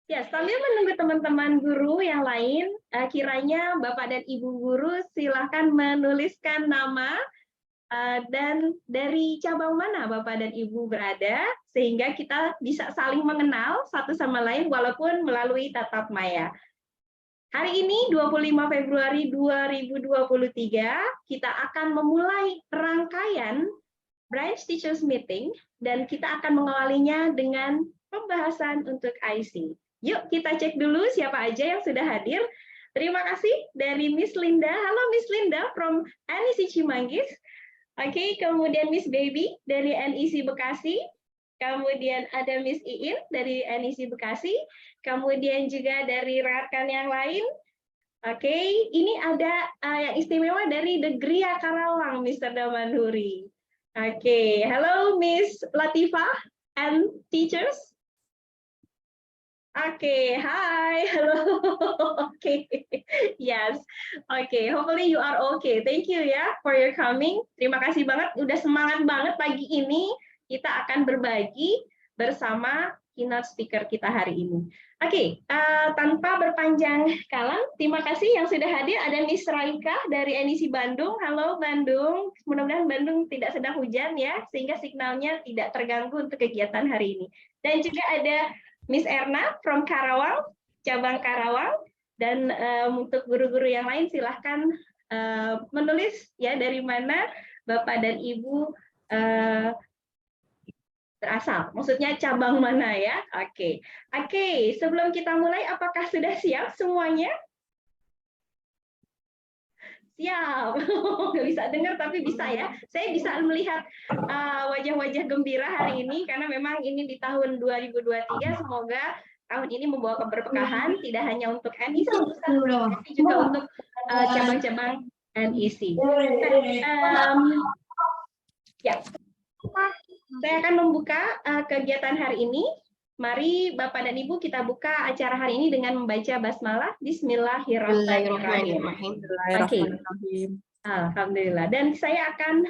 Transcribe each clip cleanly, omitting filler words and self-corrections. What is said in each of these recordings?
Ya, sambil menunggu teman-teman guru yang lain, kiranya Bapak dan Ibu guru silahkan menuliskan nama dan dari cabang mana Bapak dan Ibu berada, sehingga kita bisa saling mengenal satu sama lain walaupun melalui tatap maya. Hari ini 25 Februari 2023, kita akan memulai rangkaian Branch Teachers Meeting dan kita akan mengawalinya dengan pembahasan untuk IC. Yuk kita cek dulu siapa aja yang sudah hadir. Terima kasih dari Miss Linda. Halo Miss Linda from NEC Cimanggis. Oke, kemudian Miss Baby dari NEC Bekasi. Kemudian ada Miss Iin dari NEC Bekasi. Kemudian juga dari rekan yang lain. Oke, ini ada yang istimewa dari The Gria Karawang, Mr. Damanhuri. Oke, hello Miss Latifah and teachers. Okay, hi, hello. Okay, yes, okay. Hopefully you are okay. Thank you ya for your coming. Terima kasih banget, udah semangat banget pagi ini. Kita akan berbagi bersama keynote speaker kita hari ini. Oke, tanpa berpanjang kalam, terima kasih yang sudah hadir. Ada Miss Raika dari NEC Bandung. Halo Bandung, mudah-mudahan Bandung tidak sedang hujan ya, sehingga signalnya tidak terganggu untuk kegiatan hari ini. Dan juga ada Miss Erna from Karawang, cabang Karawang, dan untuk guru-guru yang lain silahkan menulis ya dari mana Bapak dan Ibu berasal, maksudnya cabang mana ya. Oke, sebelum kita mulai, apakah sudah siap semuanya? Siap, nggak bisa dengar tapi bisa ya. Saya bisa melihat wajah-wajah gembira hari ini karena memang ini di tahun 2023. Semoga tahun ini membawa keberkahan tidak hanya untuk NEC tapi juga untuk cabang-cabang NEC. Ya, saya akan membuka kegiatan hari ini. Mari Bapak dan Ibu kita buka acara hari ini dengan membaca basmalah. Bismillahirrahmanirrahim. Oke. Alhamdulillah. Dan saya akan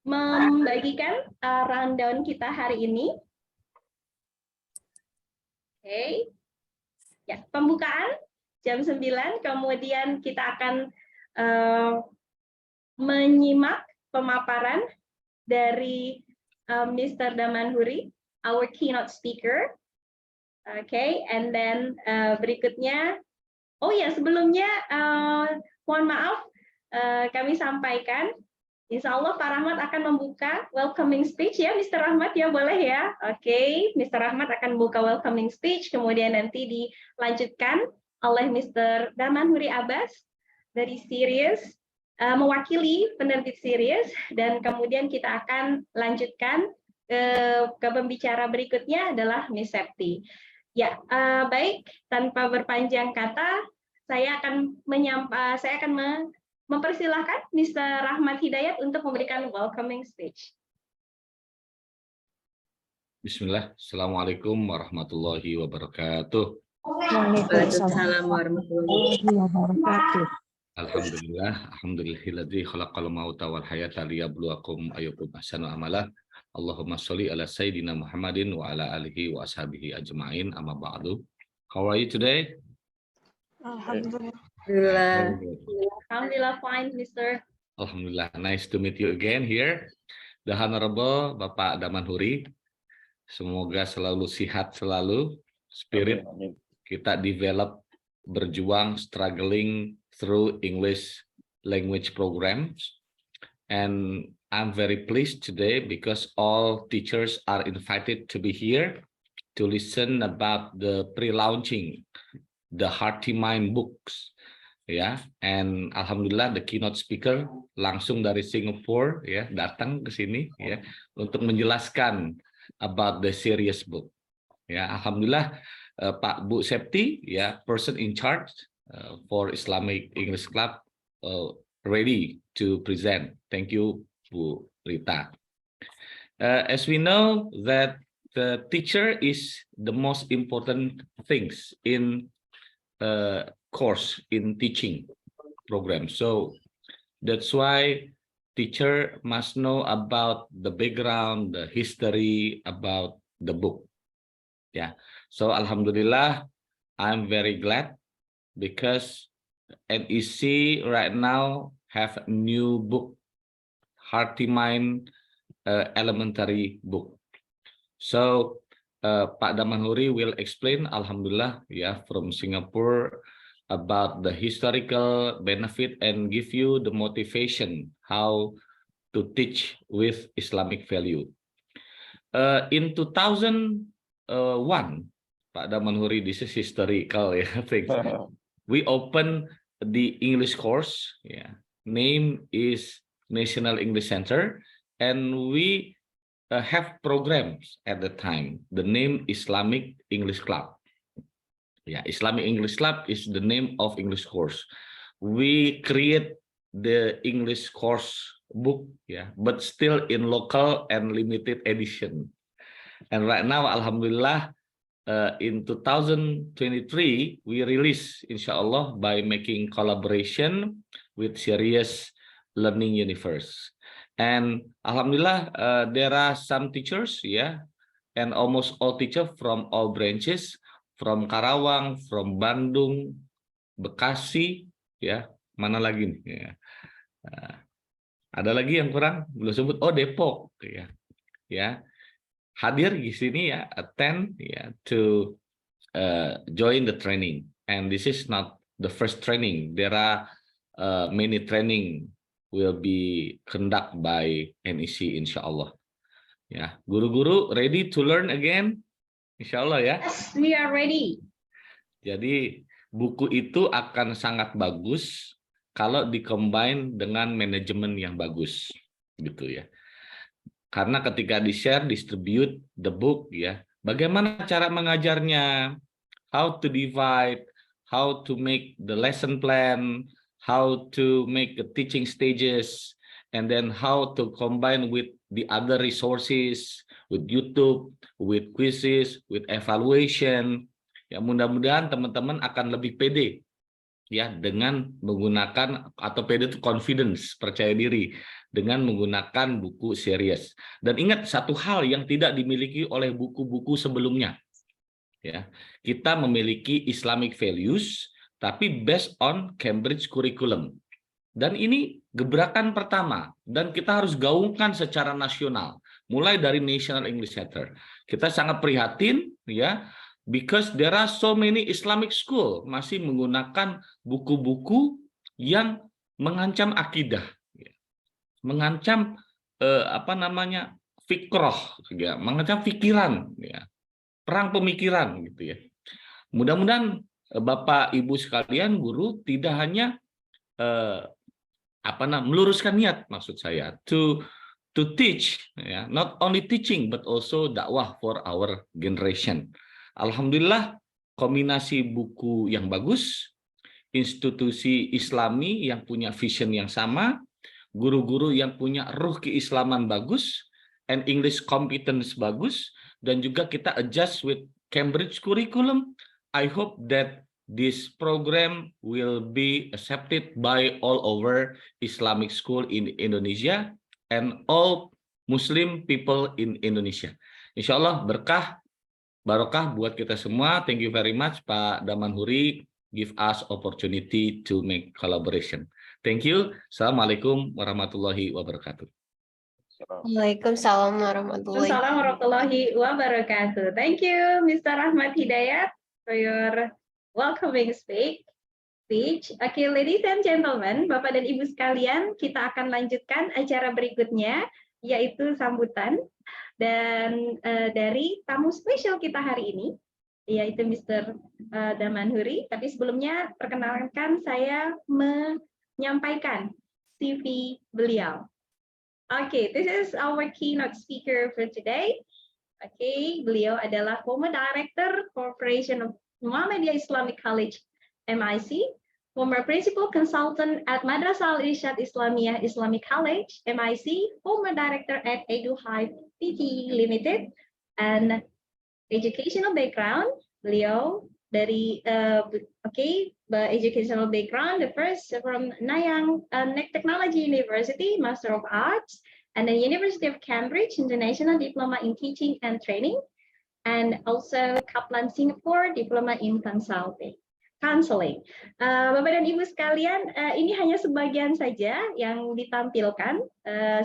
membagikan rundown kita hari ini. Oke. Ya, pembukaan jam 9, kemudian kita akan menyimak pemaparan dari Mr. Damanhuri, our keynote speaker. Okay, and then berikutnya, oh ya sebelumnya mohon maaf kami sampaikan, Insya Allah Pak Rahmat akan membuka welcoming speech ya, Mr. Rahmat ya boleh ya. Oke, Mr. Rahmat akan membuka welcoming speech, kemudian nanti dilanjutkan oleh Mr. Damanhuri Abbas dari Sirius, mewakili penerbit Sirius, dan kemudian kita akan lanjutkan ke pembicara berikutnya adalah Miss Septi. Ya, baik, tanpa berpanjang kata, saya akan mempersilahkan Mr. Rahmat Hidayat untuk memberikan welcoming speech. Bismillah, Assalamualaikum warahmatullahi wabarakatuh. Waalaikumsalam warahmatullahi wabarakatuh. Alhamdulillahilladzi khalaqal mauta wal hayata liyabluwakum ayyukum ahsanu amala. Allahumma sholli ala sayyidina Muhammadin wa ala alihi wa ashabihi ajma'in, amma ba'du. How are you today? Alhamdulillah. Alhamdulillah fine, Mr. Alhamdulillah, nice to meet you again here. The Honorable Bapak Damanhuri, semoga selalu sehat selalu, spirit kita develop, berjuang, struggling through English language programs. And I'm very pleased today because all teachers are invited to be here to listen about the pre-launching the Hearty Mind books. Ya, and alhamdulillah the keynote speaker langsung dari Singapore ya datang ke sini ya untuk menjelaskan about the serious book. Ya, alhamdulillah Pak Bu Septi ya person in charge for Islamic English Club ready to present. Thank you Bu Rita. As we know that the teacher is the most important things in course in teaching program. So that's why teacher must know about the background, the history about the book. Yeah. So Alhamdulillah, I'm very glad because NEC right now have a new book, Hearty Mind Elementary book. So Pak Damanhuri will explain, Alhamdulillah, yeah, from Singapore about the historical benefit and give you the motivation how to teach with Islamic value. In 2001, Pak Damanhuri, this is historical, yeah, things. We opened the English course, yeah. Name is National English Center, and we have programs at the time. The name Islamic English Club. Yeah, Islamic English Club is the name of English course. We create the English course book, yeah, but still in local and limited edition. And right now, Alhamdulillah, in 2023, we release, inshallah, by making collaboration with Serious Learning Universe. And Alhamdulillah, there are some teachers, yeah, and almost all teachers from all branches, from Karawang, from Bandung, Bekasi, ya, mana lagi nih? Ya. Ada lagi yang kurang belum sebut, oh Depok, ya, hadir di sini ya, attend ya to join the training. And this is not the first training. There are many training will be conducted by NEC, insya-Allah. Ya, guru-guru ready to learn again, insya-Allah ya. Yes, we are ready. Jadi buku itu akan sangat bagus kalau dikombin dengan manajemen yang bagus, gitu ya. Karena ketika di-share, distribute the book ya, bagaimana cara mengajarnya, how to divide, how to make the lesson plan, how to make the teaching stages, and then how to combine with the other resources, with YouTube, with quizzes, with evaluation. Ya, mudah-mudahan teman-teman akan lebih pede ya dengan menggunakan, atau pede itu confidence, percaya diri dengan menggunakan buku series. Dan ingat satu hal yang tidak dimiliki oleh buku-buku sebelumnya. Ya, kita memiliki Islamic values tapi based on Cambridge curriculum. Dan ini gebrakan pertama dan kita harus gaungkan secara nasional mulai dari National English Center. Kita sangat prihatin ya, because there are so many Islamic school masih menggunakan buku-buku yang mengancam akidah, mengancam fikroh, ya, mengancam pikiran, ya, perang pemikiran, gitu ya. Mudah-mudahan Bapak Ibu sekalian, guru tidak hanya meluruskan niat, maksud saya, to teach, ya, not only teaching but also dakwah for our generation. Alhamdulillah, kombinasi buku yang bagus, institusi Islami yang punya vision yang sama, guru-guru yang punya ruh keislaman bagus, and English competence bagus, dan juga kita adjust with Cambridge curriculum. I hope that this program will be accepted by all over Islamic school in Indonesia and all Muslim people in Indonesia. Insya Allah berkah, barokah buat kita semua. Thank you very much, Pak Damanhuri, give us opportunity to make collaboration. Thank you. Assalamualaikum warahmatullahi wabarakatuh. Waalaikumsalam warahmatullahi wabarakatuh. Thank you, Mr. Ahmad Hidayat, for your welcoming speech. Okay, ladies and gentlemen, Bapak dan Ibu sekalian, kita akan lanjutkan acara berikutnya, yaitu sambutan dan dari tamu spesial kita hari ini, yaitu Mr. Damanhuri. Tapi sebelumnya, perkenalkan saya menyampaikan CV beliau. Okay, this is our keynote speaker for today. Okay, beliau adalah former Director Corporation of Muhammadiyah Islamic College, MIC, former Principal Consultant at Madrasah Al-Irsyad Islamiyah Islamic College, MIC, former Director at EduHive PT Limited, and educational background, beliau dari educational background, the first from Nanyang Technology University, Master of Arts, and the University of Cambridge, International Diploma in Teaching and Training. and also Kaplan Singapore Diploma in Counseling. Bapak dan Ibu sekalian, ini hanya sebagian saja yang ditampilkan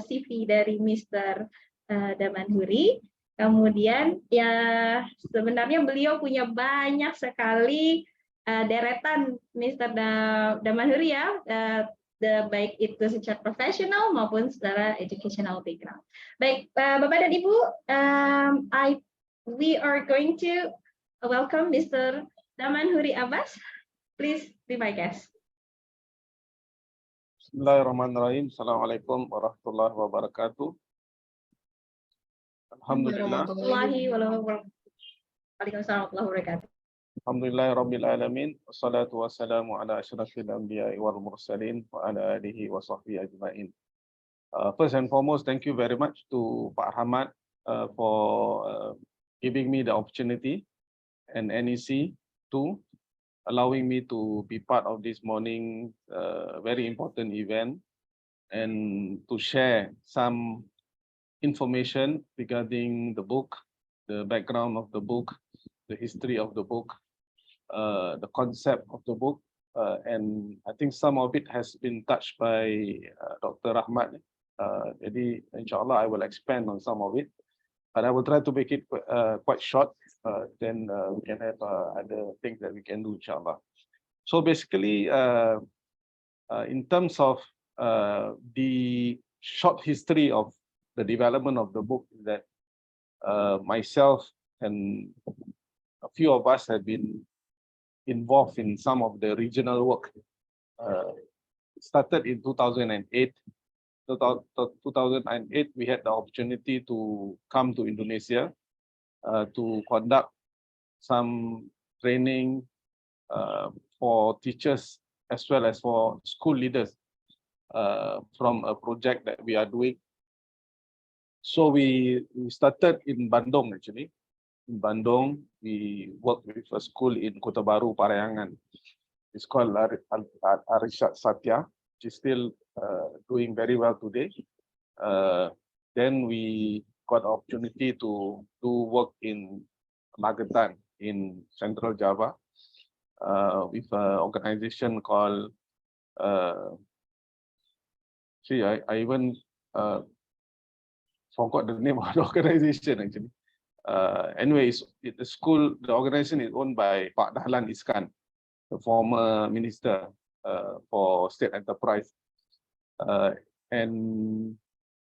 CV dari Mr. Damanhuri. Kemudian ya sebenarnya beliau punya banyak sekali deretan Mr. Damanhuri ya, baik itu secara profesional maupun secara educational background. Baik, Bapak dan Ibu, we are going to welcome Mr. Damanhuri Abbas. Please be my guest. Bismillahirrahmanirrahim. Assalamualaikum warahmatullahi wabarakatuh. Alhamdulillah. Alhamdulillahirabbil alamin. Wassalatu wassalamu ala asyrafil anbiya'i wal mursalin wa ala alihi wa sahbihi ajma'in. First and foremost, thank you very much to Pak Ahmad for giving me the opportunity and NEC to allowing me to be part of this morning very important event and to share some information regarding the book, the background of the book, the history of the book, the concept of the book, and I think some of it has been touched by Dr. Ahmad. Jadi, inshallah, I will expand on some of it, but I will try to make it quite short. Then we can have other things that we can do, inshallah. So basically, in terms of the short history of the development of the book, is that myself and a few of us have been involved in some of the regional work. It started in 2008. 2008, we had the opportunity to come to Indonesia to conduct some training for teachers as well as for school leaders from a project that we are doing. So we started in Bandung actually. In Bandung, we worked with a school in Kota Baru, Parayangan. It's called Arishat Satya, which is still doing very well today. Then we got opportunity to do work in Magetan in Central Java with an organization called I even forgot the name of the organization actually. Anyways, the school, the organization is owned by Pak Dahlan Iskan, the former minister for state enterprise, and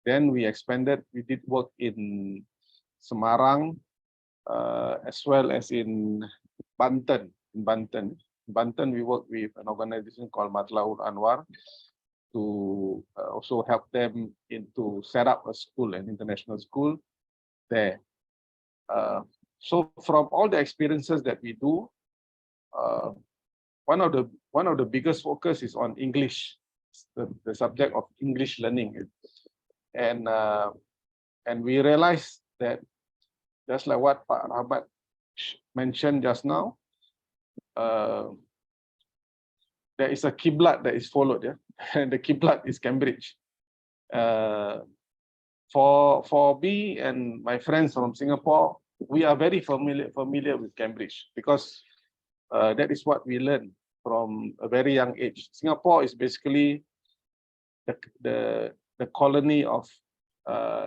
then we expanded. We did work in Semarang as well as in Banten. In Banten, we worked with an organization called Matlaul Anwar to also help them to set up a school, an international school there. So from all the experiences that we do, one of the biggest focus is on English, the subject of English learning. And we realized that just like what Pak Rahmat mentioned just now, there is a Qiblat that is followed, yeah? And the Qiblat is Cambridge. For me and my friends from Singapore, we are very familiar with Cambridge because that is what we learned from a very young age. Singapore is basically the colony of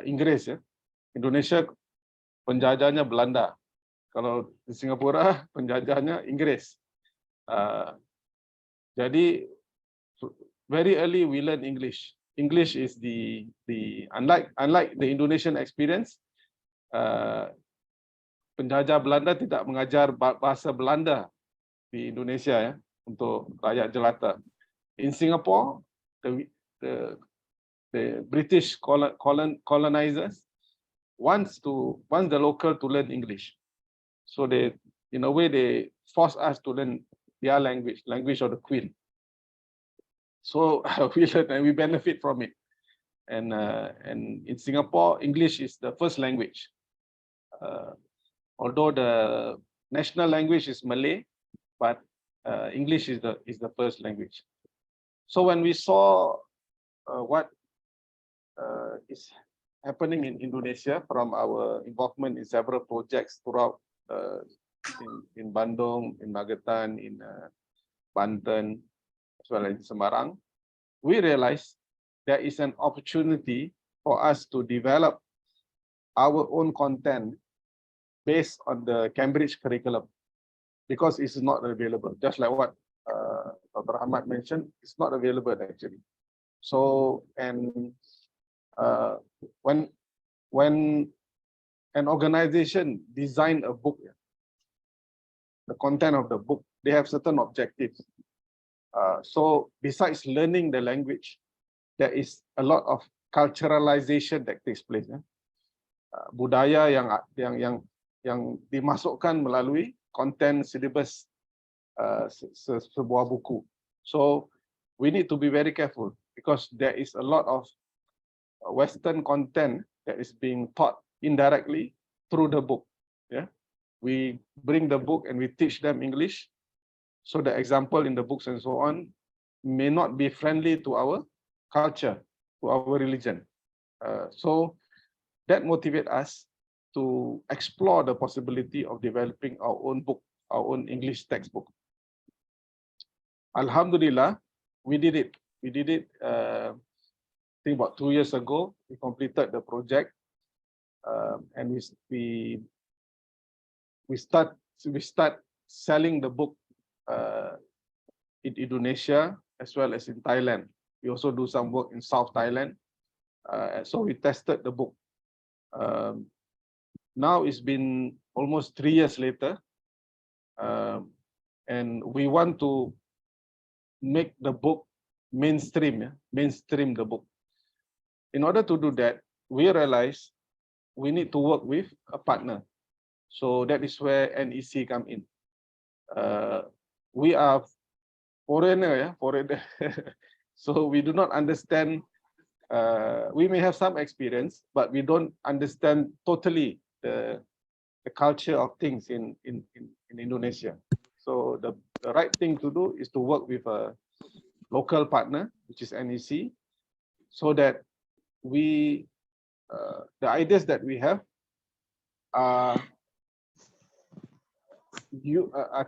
Inggris, ya. Indonesia penjajahnya Belanda. Kalau di Singapura penjajahnya Inggris. Jadi very early we learn English. English is the unlike the Indonesian experience. Penjajah Belanda tidak mengajar bahasa Belanda di Indonesia, ya, untuk rakyat jelata. In Singapore, the British colonizers wants the local to learn English. So they, in a way, they force us to learn their language of the Queen. So we learn and we benefit from it. And in Singapore, English is the first language. Although the national language is Malay, but English is the first language. So when we saw what is happening in Indonesia from our involvement in several projects throughout in Bandung, in Magetan, in Banten, as well as in Semarang, we realized there is an opportunity for us to develop our own content based on the Cambridge curriculum, because it's not available. Just like what Dr. Ahmad mentioned, it's not available actually. So, and when an organization design a book, the content of the book, they have certain objectives. So besides learning the language, there is a lot of culturalization that takes place. Budaya yang dimasukkan melalui konten syllabus sebuah buku. So we need to be very careful because there is a lot of Western content that is being taught indirectly through the book. Yeah, we bring the book and we teach them English. So the example in the books and so on may not be friendly to our culture, to our religion. So that motivates us to explore the possibility of developing our own book, our own English textbook. Alhamdulillah, we did it. We did it, I think about 2 years ago. We completed the project, and we start selling the book in Indonesia as well as in Thailand. We also do some work in South Thailand. So we tested the book. Now it's been almost 3 years later, and we want to make the book mainstream, mainstream the book. In order to do that, we realize we need to work with a partner. So that is where NEC come in. We are foreigner, so we do not understand. We may have some experience, but we don't understand totally the culture of things in Indonesia. So the right thing to do is to work with a local partner, which is NEC, so that we the ideas that we have are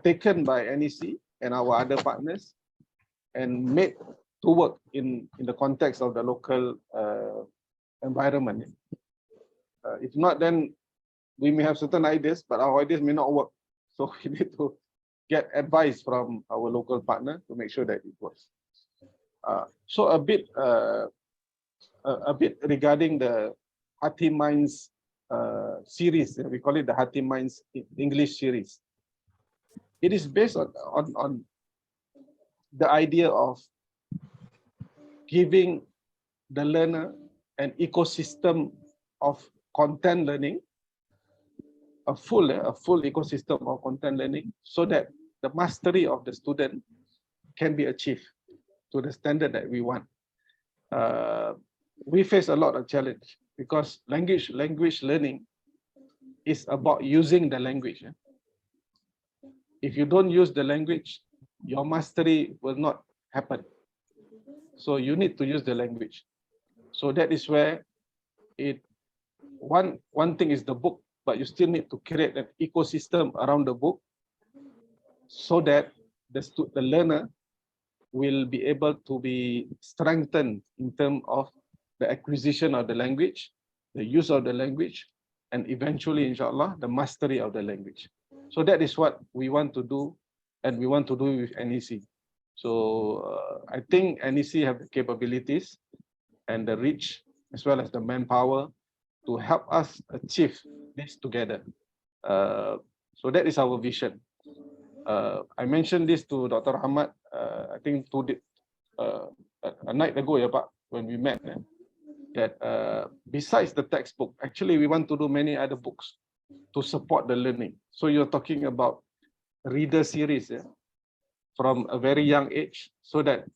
taken by NEC and our other partners and made to work in the context of the local environment. If not, then we may have certain ideas, but our ideas may not work. So we need to get advice from our local partner to make sure that it works. So a bit regarding the Hati Minds series, we call it the Hati Minds English series. It is based on the idea of giving the learner an ecosystem of content learning, a full ecosystem of content learning, so that the mastery of the student can be achieved to the standard that we want. We face a lot of challenge because language learning is about using the language. If you don't use the language, your mastery will not happen. So you need to use the language. So that is where one thing is the book, but you still need to create an ecosystem around the book so that the learner will be able to be strengthened in terms of the acquisition of the language, the use of the language, and eventually, inshallah, the mastery of the language. So that is what we want to do, and we want to do with NEC. So I think NEC have the capabilities and the reach, as well as the manpower to help us achieve this together. So that is our vision. I mentioned this to Dr. Ahmad, I think a night ago, Pak, when we met, that besides the textbook, actually we want to do many other books to support the learning. So you're talking about reader series from a very young age, so that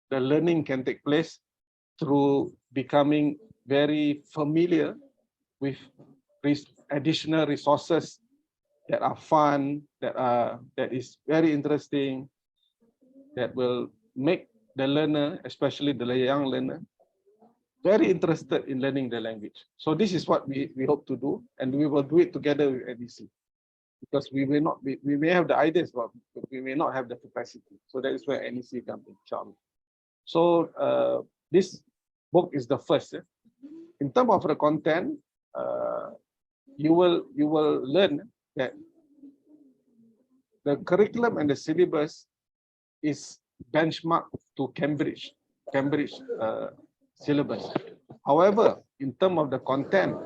the learning can take place through becoming very familiar with additional resources that are fun, that is very interesting, that will make the learner, especially the young learner, very interested in learning the language. So this is what we hope to do, and we will do it together with NEC, because we may not be, we may have the ideas, but we may not have the capacity. So that is where NEC comes in, inshallah. So this book is the first. In terms of the content, you will learn that the curriculum and the syllabus is benchmarked to Cambridge syllabus. However, in terms of the content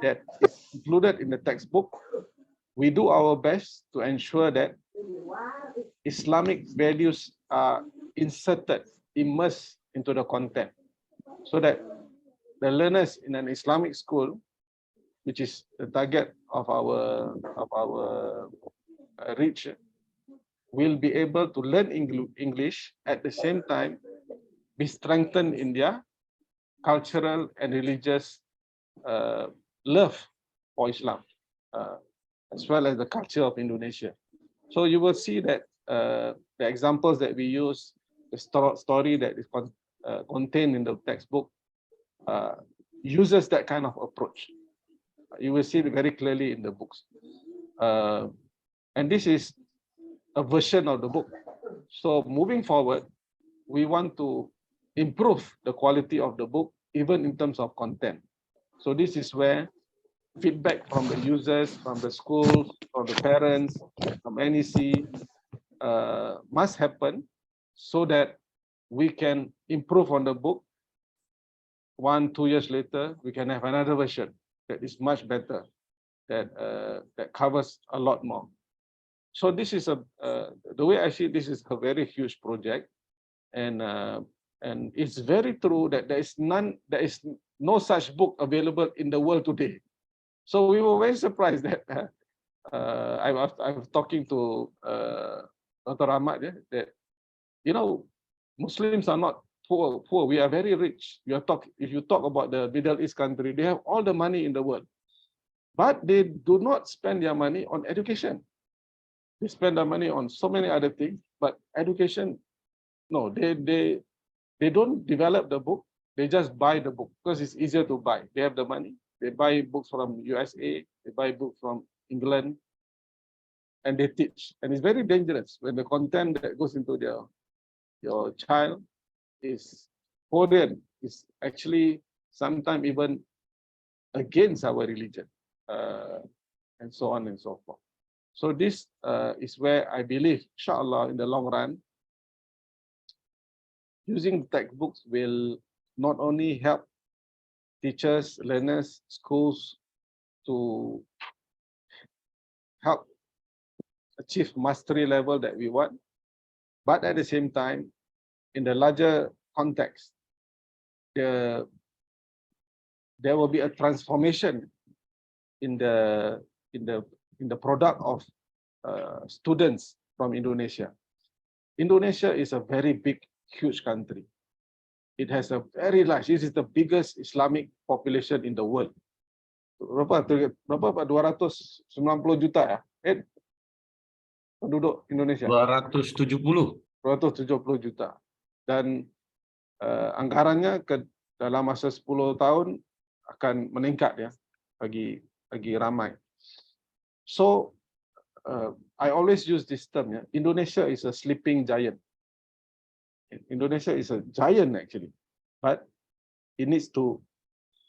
that is included in the textbook, we do our best to ensure that Islamic values are immersed into the content, so that the learners in an Islamic school, which is the target of our reach, will be able to learn English at the same time, be strengthened in their cultural and religious love for Islam, as well as the culture of Indonesia. So you will see that the examples that we use, the story that is contained in the textbook, uses that kind of approach. You will see it very clearly in the books. And this is a version of the book. So moving forward, we want to improve the quality of the book, even in terms of content. So this is where feedback from the users, from the schools, from the parents, from NEC must happen, so that we can improve on the book. 1-2 years later, we can have another version that is much better, that covers a lot more. So this is the way I see this is a very huge project, and it's very true that there is no such book available in the world today. So we were very surprised that I was talking to Dr. Ahmad, that Muslims are not poor. We are very rich. If you talk about the Middle East country, they have all the money in the world, but they do not spend their money on education. They spend their money on so many other things, but education, no, they don't develop the book. They just buy the book because it's easier to buy. They have the money. They buy books from USA. They buy books from England, and they teach. And it's very dangerous when the content that goes into your child is foreign. Is actually sometimes even against our religion, and so on and so forth. So this is where I believe, inshallah, in the long run, using textbooks will not only help teachers, learners, schools to help achieve mastery level that we want, but at the same time, in the larger context, there will be a transformation in the product of students from Indonesia. Indonesia is a very big, huge country. It has a very large. This is the biggest Islamic population in the world. Berapa 290 juta ya? Penduduk Indonesia. 270. 270 juta. Dan anggarannya dalam masa 10 tahun akan meningkat ya, bagi ramai. So I always use this term ya. Indonesia is a sleeping giant. Indonesia is a giant actually, but it needs to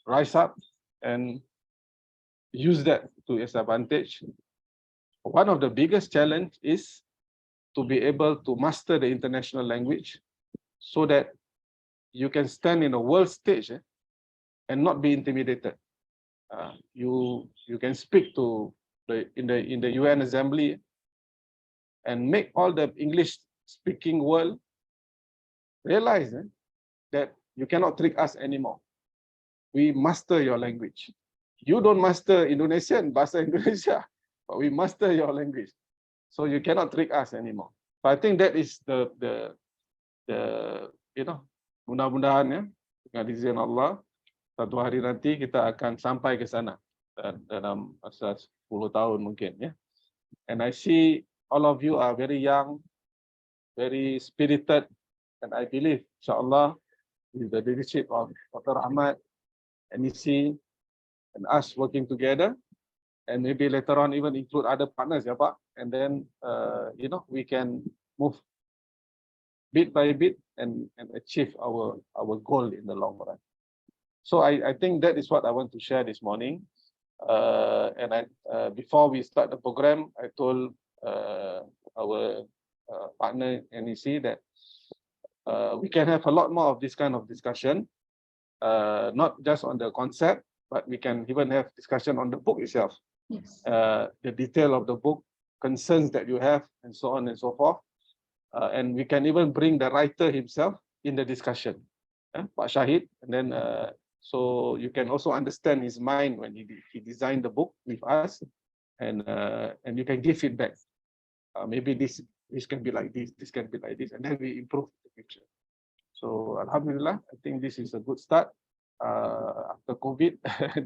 rise up and use that to its advantage. One of the biggest challenge is to be able to master the international language, so that you can stand in a world stage and not be intimidated. You can speak to in the UN Assembly and make all the English speaking world realize that you cannot trick us anymore. We master your language. You don't master Indonesian, bahasa Indonesia, but we master your language. So you cannot trick us anymore. But I think that is the mudah-mudahan ya, dengan izin Allah, satu hari nanti kita akan sampai ke sana dalam masa 10 tahun mungkin ya. And I see all of you are very young, very spirited, and I believe insyaAllah with the leadership of Dr. Ahmad, NEC, and us working together, and maybe later on even include other partners, ya Pak, and then we can move bit by bit and achieve our goal in the long run. So I think that is what I want to share this morning. Before we start the program, I told our partner NEC that we can have a lot more of this kind of discussion, not just on the concept, but we can even have discussion on the book itself. Yes. The detail of the book, concerns that you have, and so on and so forth. And we can even bring the writer himself in the discussion, Pak Shahid, and then so you can also understand his mind when he designed the book with us, and you can give feedback. Maybe this can be like this can be like this, and then we improve the future. So Alhamdulillah, I think this is a good start. After COVID,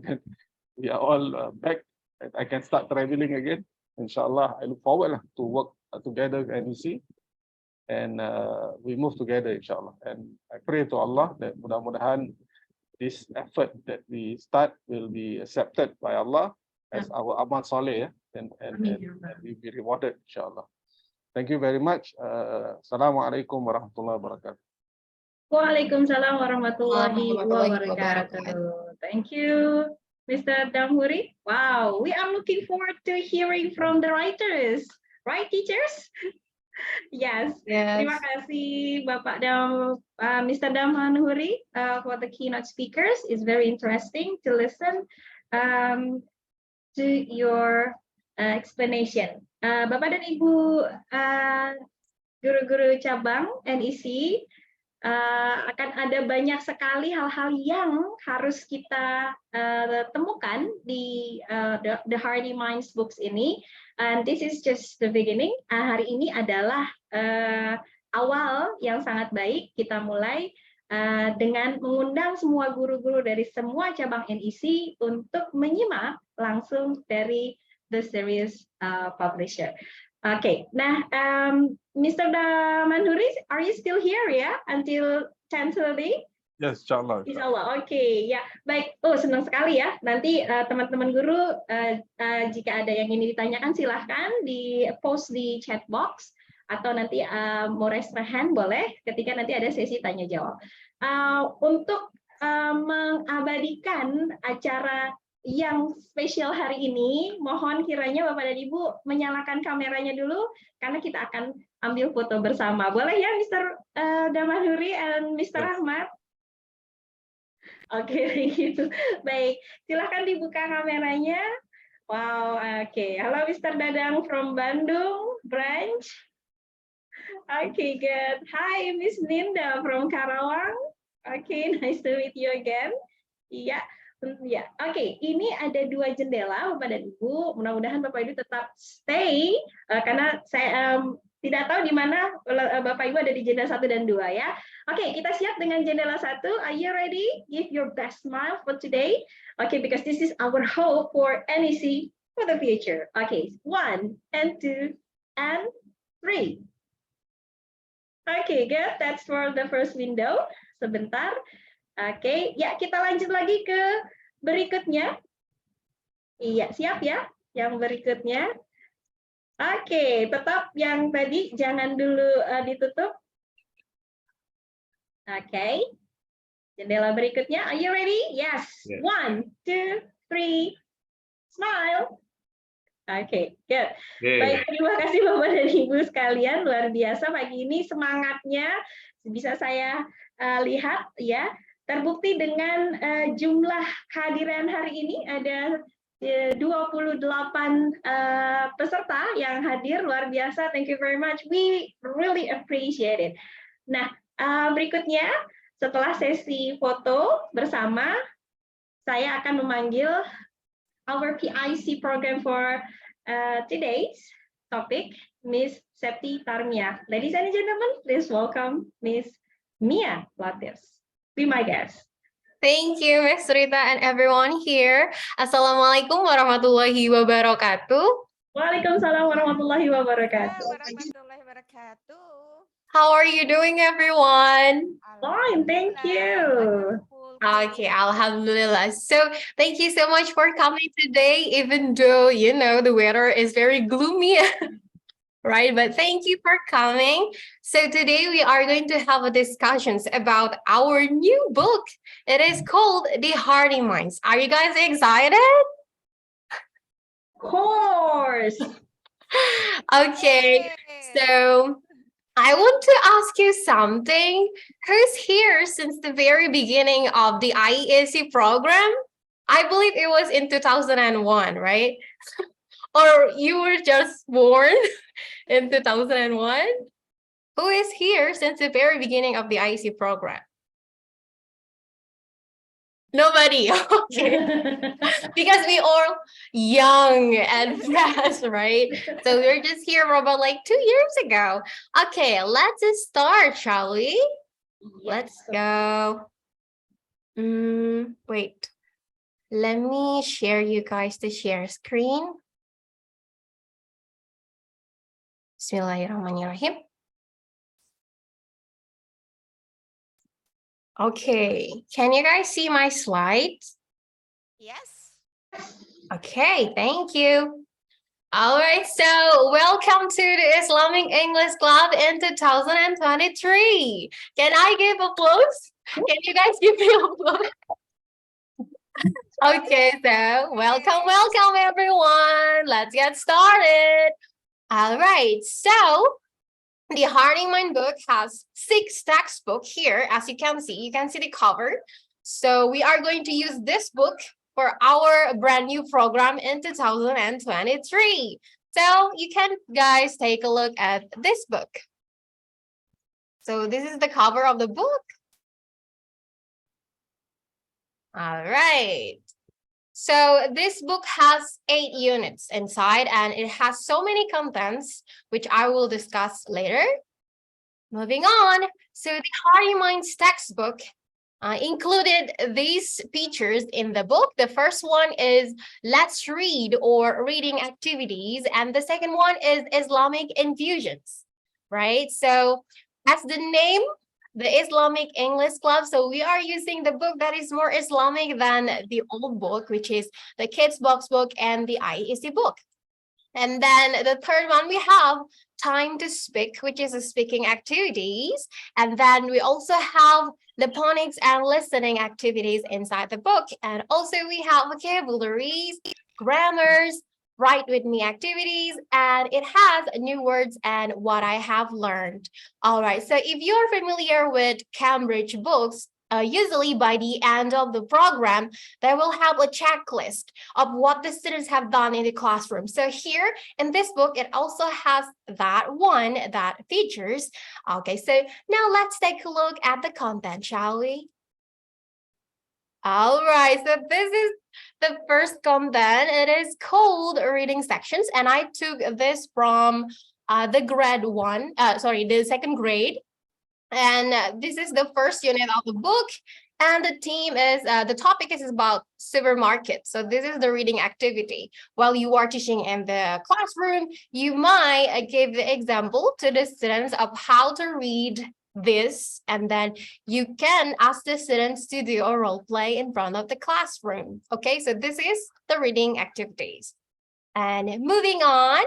then we are all back. I can start traveling again. Inshallah, I look forward to work together with NEC, and we move together, inshallah. And I pray to Allah that mudah-mudahan this effort that we start will be accepted by Allah as our amal soleh, and we'll be rewarded, inshallah. Thank you very much. Assalamualaikum warahmatullahi wabarakatuh. Waalaikumsalam warahmatullahi wabarakatuh. Thank you, Mr. Damhuri. Wow, we are looking forward to hearing from the writers, right, teachers? Yes. Terima kasih Bapak Mr. Damhuri for the keynote speakers. It's very interesting to listen to your explanation. Bapak dan Ibu guru-guru cabang NEC, akan ada banyak sekali hal-hal yang harus kita temukan di The Hardy Minds books ini. And this is just the beginning. Hari ini adalah awal yang sangat baik. Kita mulai dengan mengundang semua guru-guru dari semua cabang NEC untuk menyimak langsung dari the series publisher. Okay, nah, Mr. Damanhuri, are you still here ya until 10:30? Yes, inshallah. Insyaallah. Oke, ya baik. Oh, senang sekali ya. Nanti teman-teman guru, jika ada yang ingin ditanyakan silahkan di post di chat box, atau nanti mau raise hand boleh ketika nanti ada sesi tanya jawab. Untuk mengabadikan acara yang spesial hari ini, mohon kiranya Bapak dan Ibu menyalakan kameranya dulu, karena kita akan ambil foto bersama. Boleh ya, Mr. Damanhuri and Mr. Ahmad? Oke, thank you. Baik, silahkan dibuka kameranya. Wow, oke. Halo Mr. Dadang from Bandung branch. Okay, good. Hi, Miss Ninda from Karawang. Okay, nice to meet you again. Iya. Ya, oke. Ini ada 2 jendela, Bapak dan Ibu. Mudah-mudahan Bapak Ibu tetap stay, karena saya tidak tahu di mana Bapak Ibu ada di jendela 1 dan 2 ya. Oke, kita siap dengan jendela 1. Are you ready? Give your best smile for today. Okay, because this is our hope for NEC for the future. Okay, 1 and 2 and 3. Okay, good. That's for the first window. Sebentar. Oke, ya kita lanjut lagi ke berikutnya. Iya, siap ya yang berikutnya. Oke, tetap yang tadi jangan dulu ditutup. Oke. Jendela berikutnya. Are you ready? Yes. Yeah. 1, 2, 3. Smile. Oke, good. Yeah. Baik, terima kasih Bapak dan Ibu sekalian. Luar biasa pagi ini semangatnya bisa saya lihat ya. Terbukti dengan jumlah kehadiran hari ini ada 28 peserta yang hadir, luar biasa. Thank you very much. We really appreciate it. Nah, berikutnya setelah sesi foto bersama, saya akan memanggil our PIC program for today's topic, Miss Septi Tarmia. Ladies and gentlemen, please welcome Miss Mia Latif. Be my guest. Thank you, Ms. Rita and everyone here. Assalamualaikum warahmatullahi wabarakatuh. Waalaikumsalam warahmatullahi wabarakatuh. Warahmatullahi wabarakatuh. How are you doing, everyone? Fine, thank you. Okay, alhamdulillah. So thank you so much for coming today, even though, you know, the weather is very gloomy, right? But thank you for coming. So today we are going to have a discussions about our new book. It is called The Hardy Minds. Are you guys excited? Of course. Okay, so I want to ask you something. Who's here since the very beginning of the IESC program? I believe it was in 2001, right? Or you were just born in 2001? Who is here since the very beginning of the IESC program? Nobody. Okay. Because we all young and fresh, right? So we're just here for about like 2 years ago. Okay, let's start, shall we? Let's go. Wait. Let me share you guys the share screen. Bismillahirrahmanirrahim. Okay, can you guys see my slides? Yes. Okay, thank you. All right, so welcome to the Islamic English Club in 2023. Can I give applause? Can you guys give me applause? Okay, so welcome everyone. Let's get started. All right, so the Harding Mind book has 6 textbooks here. As you can see the cover. So we are going to use this book for our brand new program in 2023. So you can guys take a look at this book. So this is the cover of the book. All right. So this book has 8 units inside and it has so many contents, which I will discuss later. Moving on. So the Hardy Minds textbook included these features in the book. The first one is Let's Read or reading activities. And the second one is Islamic infusions, right? So as the name, the Islamic English Club. So we are using the book that is more Islamic than the old book, which is the Kids Box book and the IEC book. And then the third one we have Time to Speak, which is a speaking activities. And then we also have the phonics and listening activities inside the book. And also we have vocabularies, grammars, write with me activities, and it has new words and what I have learned. All right, so if you're familiar with Cambridge books, usually by the end of the program, they will have a checklist of what the students have done in the classroom. So here in this book, it also has that one that features. Okay, so now let's take a look at the content, shall we? All right, so this is the first content. It is called reading sections, and I took this from the second grade. And this is the first unit of the book. And the theme is, the topic is about supermarket. So this is the reading activity. While you are teaching in the classroom, you might give the example to the students of how to read this. And then you can ask the students to do a role play in front of the classroom. Okay, so this is the reading activities. And moving on,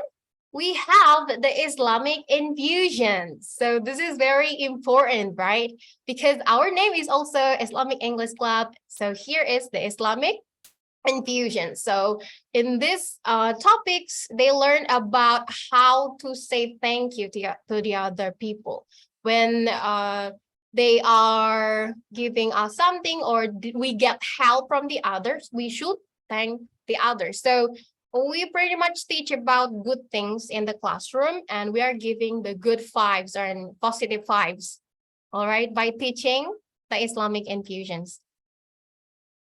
we have the Islamic infusions. So this is very important, right? Because our name is also Islamic English Club. So here is the Islamic infusion. So in these topics, they learn about how to say thank you to the other people. When they are giving us something or we get help from the others, we should thank the others. So we pretty much teach about good things in the classroom, and we are giving the good vibes and positive vibes, all right, by teaching the Islamic infusions.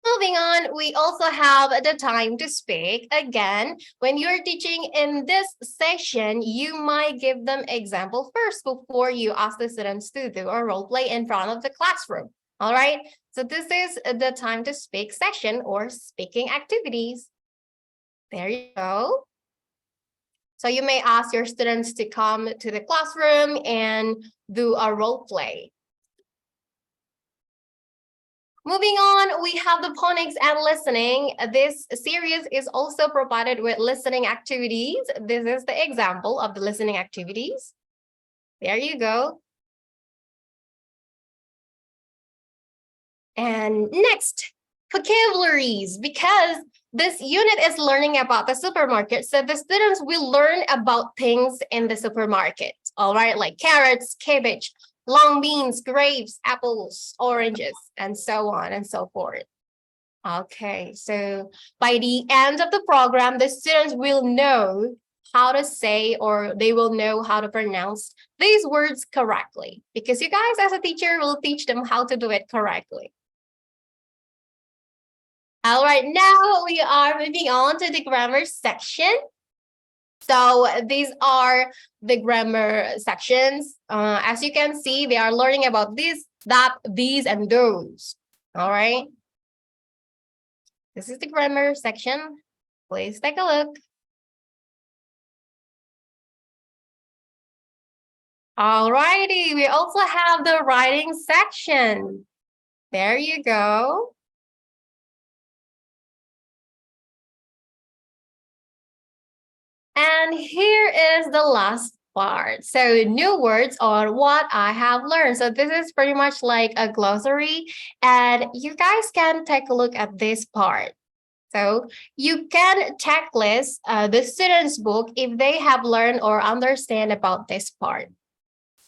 Moving on, we also have the time to speak. Again, when you're teaching in this session, you might give them example first before you ask the students to do a role play in front of the classroom, all right? So this is the time to speak session or speaking activities. There you go. So you may ask your students to come to the classroom and do a role play. Moving on, we have the phonics and listening. This series is also provided with listening activities. This is the example of the listening activities. There you go. And next, vocabularies, because this unit is learning about the supermarket. So the students will learn about things in the supermarket, all right, like carrots, cabbage, long beans, grapes, apples, oranges, and so on and so forth. Okay, so by the end of the program, the students will know how to say, or they will know how to pronounce these words correctly, because you guys as a teacher will teach them how to do it correctly. All right, now we are moving on to the grammar section. So these are the grammar sections. As you can see, they are learning about this, that, these, and those. All right. This is the grammar section. Please take a look. All righty, we also have the writing section. There you go. And here is the last part. So new words or what I have learned. So this is pretty much like a glossary, and you guys can take a look at this part. So you can checklist the student's book if they have learned or understand about this part.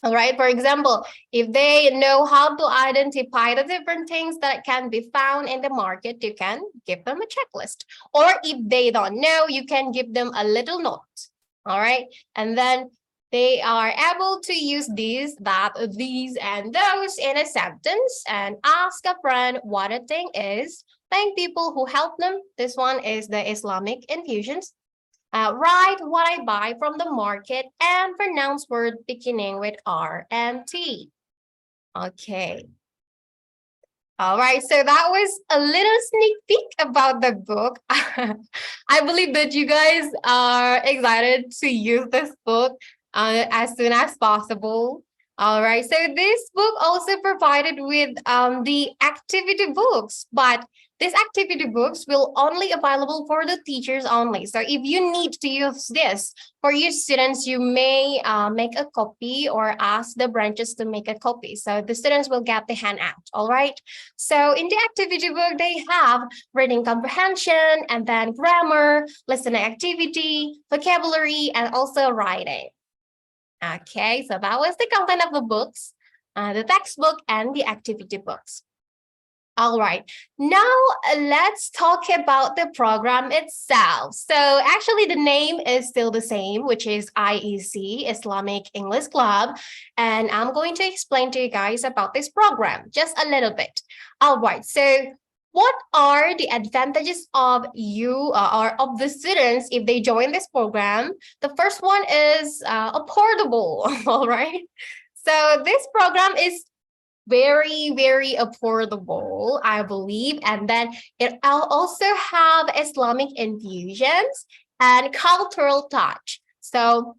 All right, for example, if they know how to identify the different things that can be found in the market, you can give them a checklist. Or if they don't know, you can give them a little note. All right, and then they are able to use these, that, these, and those in a sentence and ask a friend what a thing is. Thank people who help them. This one is the Islamic infusions. Write what I buy from the market and pronounce word beginning with R and T. Okay. All right, so that was a little sneak peek about the book. I believe that you guys are excited to use this book as soon as possible. All right, so this book also provided with the activity books, but these activity books will only available for the teachers only. So if you need to use this for your students, you may make a copy or ask the branches to make a copy. So the students will get the handout, all right? So in the activity book, they have reading comprehension and then grammar, listening activity, vocabulary, and also writing. Okay, so that was the content of the books, the textbook and the activity books. All right, now let's talk about the program itself. So actually the name is still the same, which is IEC, Islamic English Club. And I'm going to explain to you guys about this program just a little bit. All right, so what are the advantages of you or of the students if they join this program? The first one is affordable, all right? So this program is very, very affordable, I believe. And then it also have Islamic infusions and cultural touch. So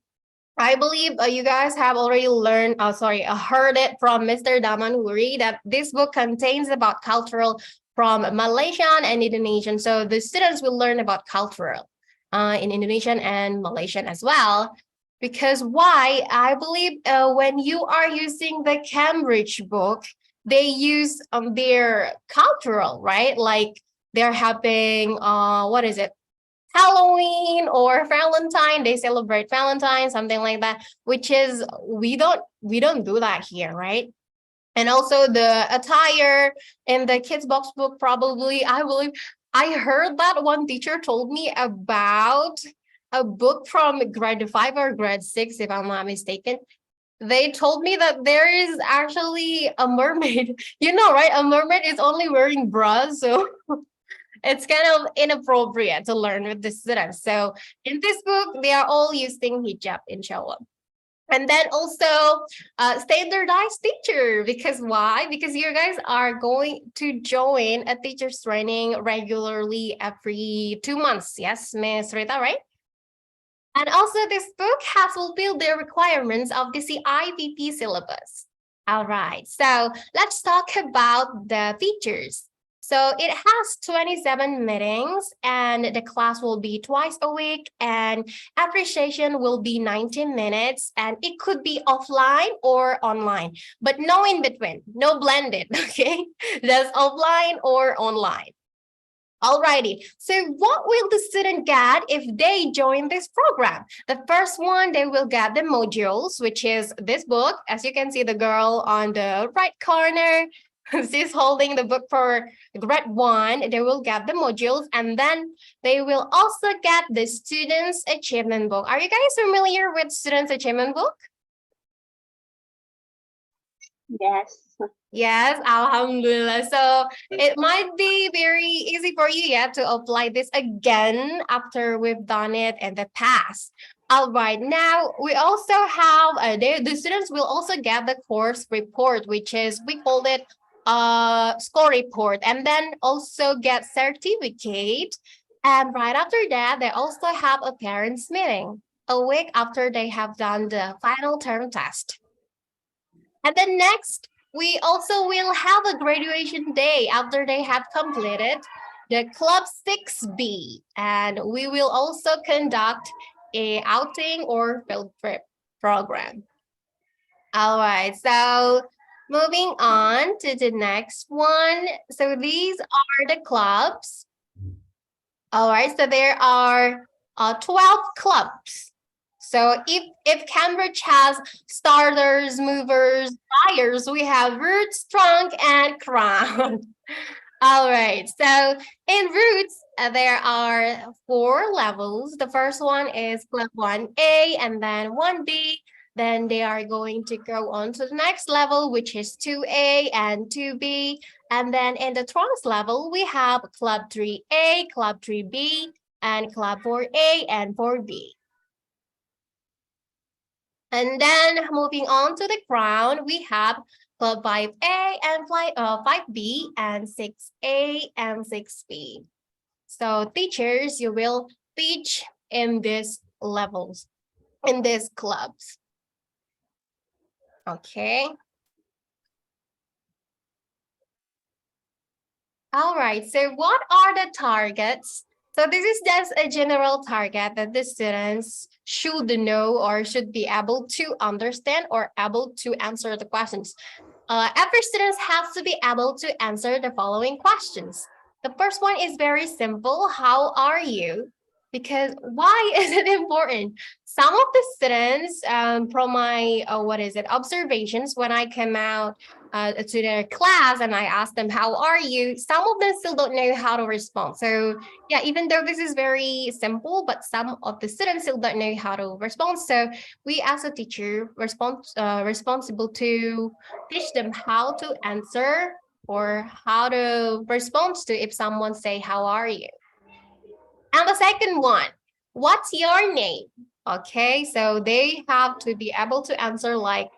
I believe you guys have already learned, heard it from Mr. Damanhuri that this book contains about cultural from Malaysian and Indonesian. So the students will learn about cultural in Indonesian and Malaysian as well. Because why? I believe when you are using the Cambridge book, they use their cultural, right? Like they're having, Halloween or Valentine, they celebrate Valentine, something like that, which is, we don't do that here, right? And also the attire in the kids box book, probably, I believe, I heard that one teacher told me about a book from grade 5 or grade 6, if I'm not mistaken. They told me that there is actually a mermaid, you know, right? A mermaid is only wearing bras, so it's kind of inappropriate to learn with the students. So in this book, they are all using hijab, inshallah. And then also standardized teacher, because why? Because you guys are going to join a teacher's training regularly every 2 months. Yes, Ms. Rita, right? And also this book has fulfilled the requirements of the CIPP syllabus. All right, so let's talk about the features. So it has 27 meetings and the class will be twice a week and every session will be 19 minutes and it could be offline or online, but no in between, no blended, okay? That's offline or online. Alrighty, so what will the student get if they join this program? The first one, they will get the modules, which is this book. As you can see, the girl on the right corner, she's holding the book for grade 1. They will get the modules, and then they will also get the student's achievement book. Are you guys familiar with student's achievement book? Yes. Yes, alhamdulillah. So it might be very easy for you, yeah, to apply this again after we've done it in the past. All right, now we also have, the students will also get the course report, which is, we called it score report, and then also get certificate. And right after that, they also have a parents meeting a week after they have done the final term test. And then next, we also will have a graduation day after they have completed the Club 6B. And we will also conduct a outing or field trip program. All right, so moving on to the next one. So these are the clubs. All right, so there are 12 clubs. So if Cambridge has starters, movers, flyers, we have Roots, Trunk, and Crown. All right, so in Roots, there are 4 levels. The first one is Club 1A and then 1B. Then they are going to go on to the next level, which is 2A and 2B. And then in the Trunks level, we have Club 3A, Club 3B, and Club 4A and 4B. And then moving on to the Crown, we have Club 5A and 5B and 6A and 6B. So teachers, you will teach in these levels, in these clubs. Okay. All right, so what are the targets? So this is just a general target that the students should know or should be able to understand or able to answer the questions. Every student has to be able to answer the following questions. The first one is very simple. How are you? Because why is it important? Some of the students from my, observations when I came out to their class and I asked them, how are you? Some of them still don't know how to respond. So yeah, even though this is very simple, but some of the students still don't know how to respond. So we as a teacher responsible to teach them how to answer or how to respond to if someone say, how are you? And the second one, what's your name? Okay, so they have to be able to answer like,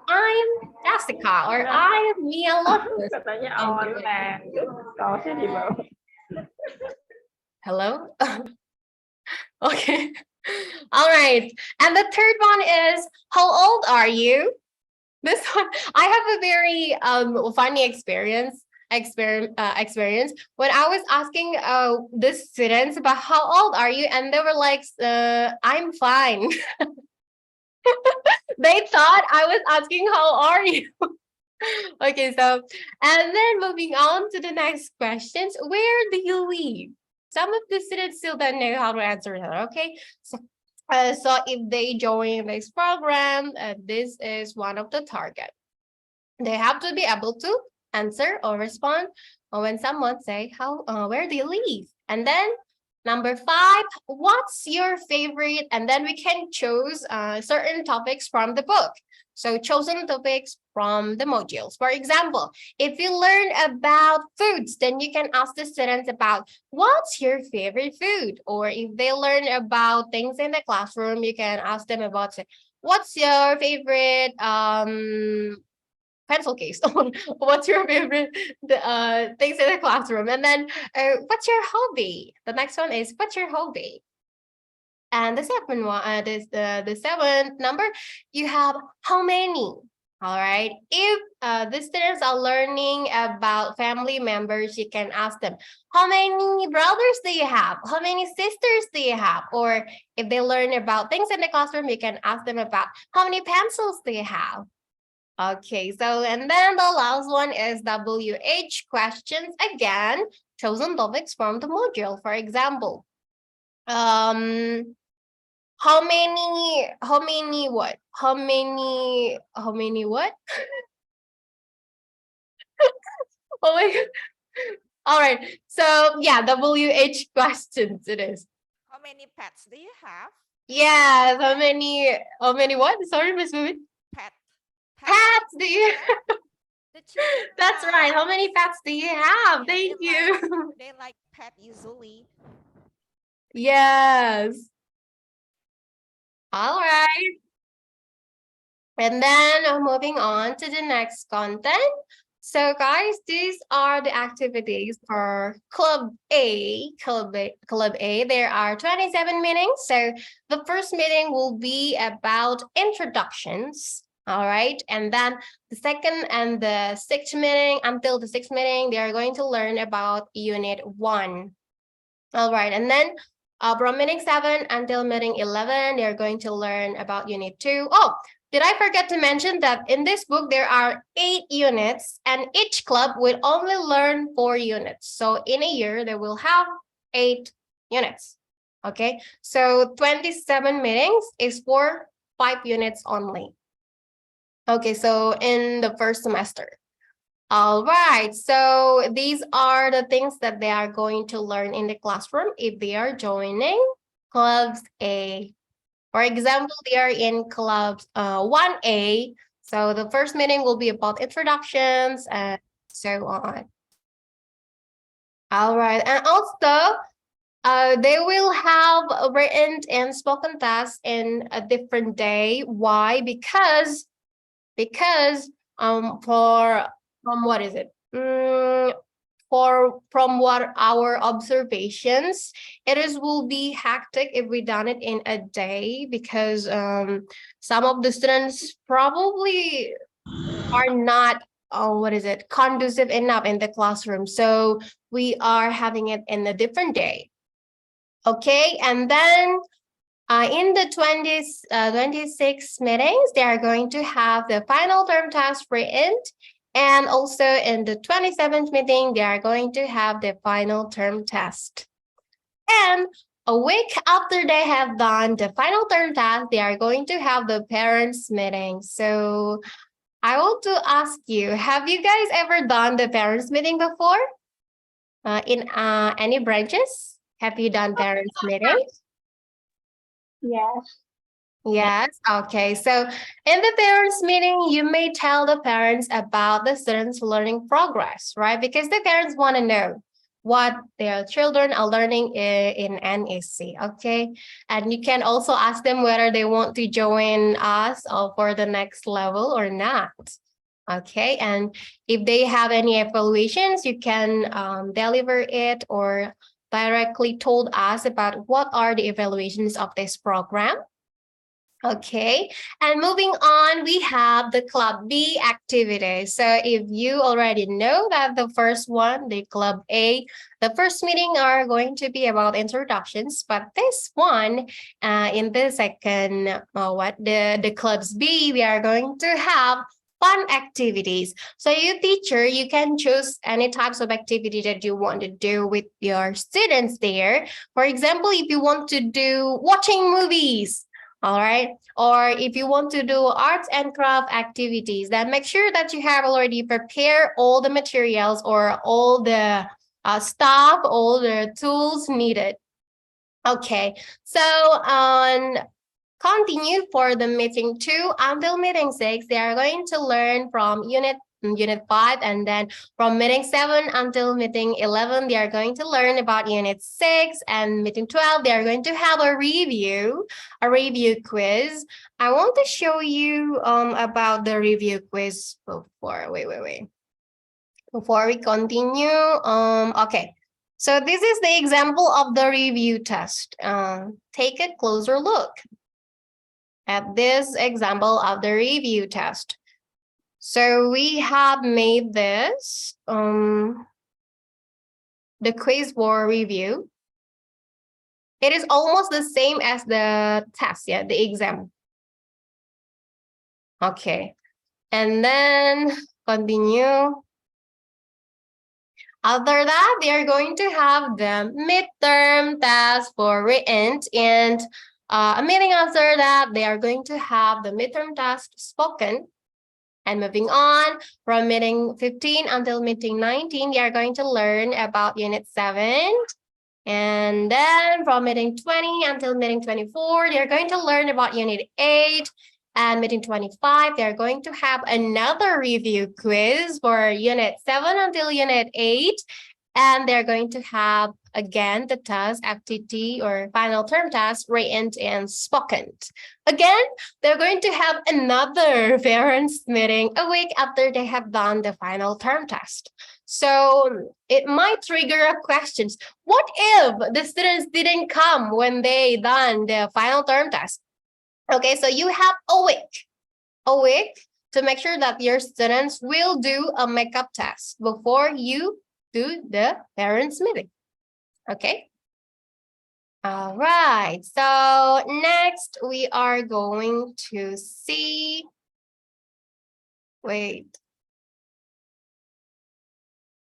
I'm Jessica or I am Mia Lopez. Hello? Okay. All right. And the third one is, how old are you? This one, I have a very funny experience when I was asking the students about how old are you, and they were like, I'm fine. They thought I was asking how are you. Okay, so and then moving on to the next questions, where do you live? Some of the students still don't know how to answer that. Okay, so if they join this program, this is one of the target. They have to be able to answer or respond when someone say, where do you live? And then number 5, what's your favorite? And then we can choose certain topics from the book. So chosen topics from the modules. For example, if you learn about foods, then you can ask the students about what's your favorite food? Or if they learn about things in the classroom, you can ask them about, what's your favorite pencil case? What's your favorite things in the classroom? And then what's your hobby? The next one is, what's your hobby? And the seventh one, the seventh number, you have how many. All right. If the students are learning about family members, you can ask them, how many brothers do you have? How many sisters do you have? Or if they learn about things in the classroom, you can ask them about how many pencils do you have? Okay, so and then the last one is WH questions. Again, chosen topics from the module. For example, how many what? How many what? Oh my God. All right. So yeah, WH questions it is. How many pets do you have? Yeah, how many what? Sorry, Miss Vivian. Pet. Pets do you The children That's right. How many pets do you have? They Thank you. They like pet easily. Yes. All right. And then moving on to the next content. So guys, these are the activities for Club A. Club A. There are 27 meetings. So the first meeting will be about introductions. All right. And then the second and the sixth meeting, until the sixth meeting, they are going to learn about Unit 1. All right. And then from meeting 7 until meeting 11, they're going to learn about Unit 2. Oh, did I forget to mention that in this book, there are 8 units and each club will only learn 4 units. So in a year, they will have 8 units. Okay, so 27 meetings is for 5 units only. Okay, so in the first semester. All right, so these are the things that they are going to learn in the classroom if they are joining clubs A. For example, they are in club 1A. So the first meeting will be about introductions and so on. All right, and also they will have a written and spoken tests in a different day. Why? Because from what is it? From what our observations, will be hectic if we done it in a day, because some of the students probably are not conducive enough in the classroom, so we are having it in a different day. Okay, and then in the 26 meetings, they are going to have the final term test written. And also in the 27th meeting, they are going to have the final term test. And a week after they have done the final term test, they are going to have the parents meeting. So I want to ask you, have you guys ever done the parents meeting before? In any branches? Have you done parents meeting? Yes. Yes. Okay. So in the parents meeting, you may tell the parents about the students' learning progress, right? Because the parents want to know what their children are learning in NEC. Okay. And you can also ask them whether they want to join us for the next level or not. Okay. And if they have any evaluations, you can deliver it or directly told us about what are the evaluations of this program. Okay, and moving on, we have the Club B activities. So if you already know that the first one, the Club A, the first meeting are going to be about introductions, but this one, in the second, the Clubs B, we are going to have fun activities. So you teacher, you can choose any types of activity that you want to do with your students there. For example, if you want to do watching movies, all right. Or if you want to do arts and craft activities, then make sure that you have already prepared all the materials or all the stuff, all the tools needed. Okay. So continue for the meeting 2 until meeting 6. They are going to learn from Unit 5, and then from meeting 7 until meeting 11, they are going to learn about Unit 6, and meeting 12, they are going to have a review quiz. I want to show you about the review quiz before, before we continue. Okay. So this is the example of the review test. Take a closer look at this example of the review test. So we have made this, the quiz for review. It is almost the same as the test, yeah, the exam. Okay, and then continue. After that, they are going to have the midterm test for written, and a meeting after that, they are going to have the midterm test spoken. And moving on from meeting 15 until meeting 19, they are going to learn about unit 7. And then from meeting 20 until meeting 24, they're going to learn about unit 8. And meeting 25, they're going to have another review quiz for unit 7 until unit 8. And they're going to have, again, the task, activity, or final term task, written and spoken. Again, they're going to have another parents meeting a week after they have done the final term test. So it might trigger a questions. What if the students didn't come when they done the final term test? Okay, so you have a week to make sure that your students will do a makeup test before you do the parents meeting. Okay. All right, so next we are going to see,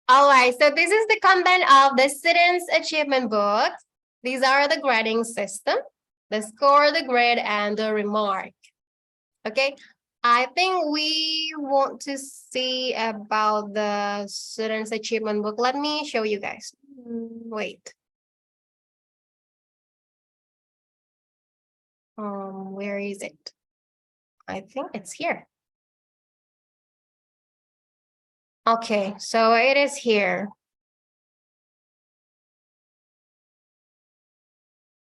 All right, so this is the content of the students' achievement book. These are the grading system, the score, the grade, and the remark. Okay, I think we want to see about the students' achievement book. Let me show you guys. Wait. Where is it? I think it's here. Okay, so it is here.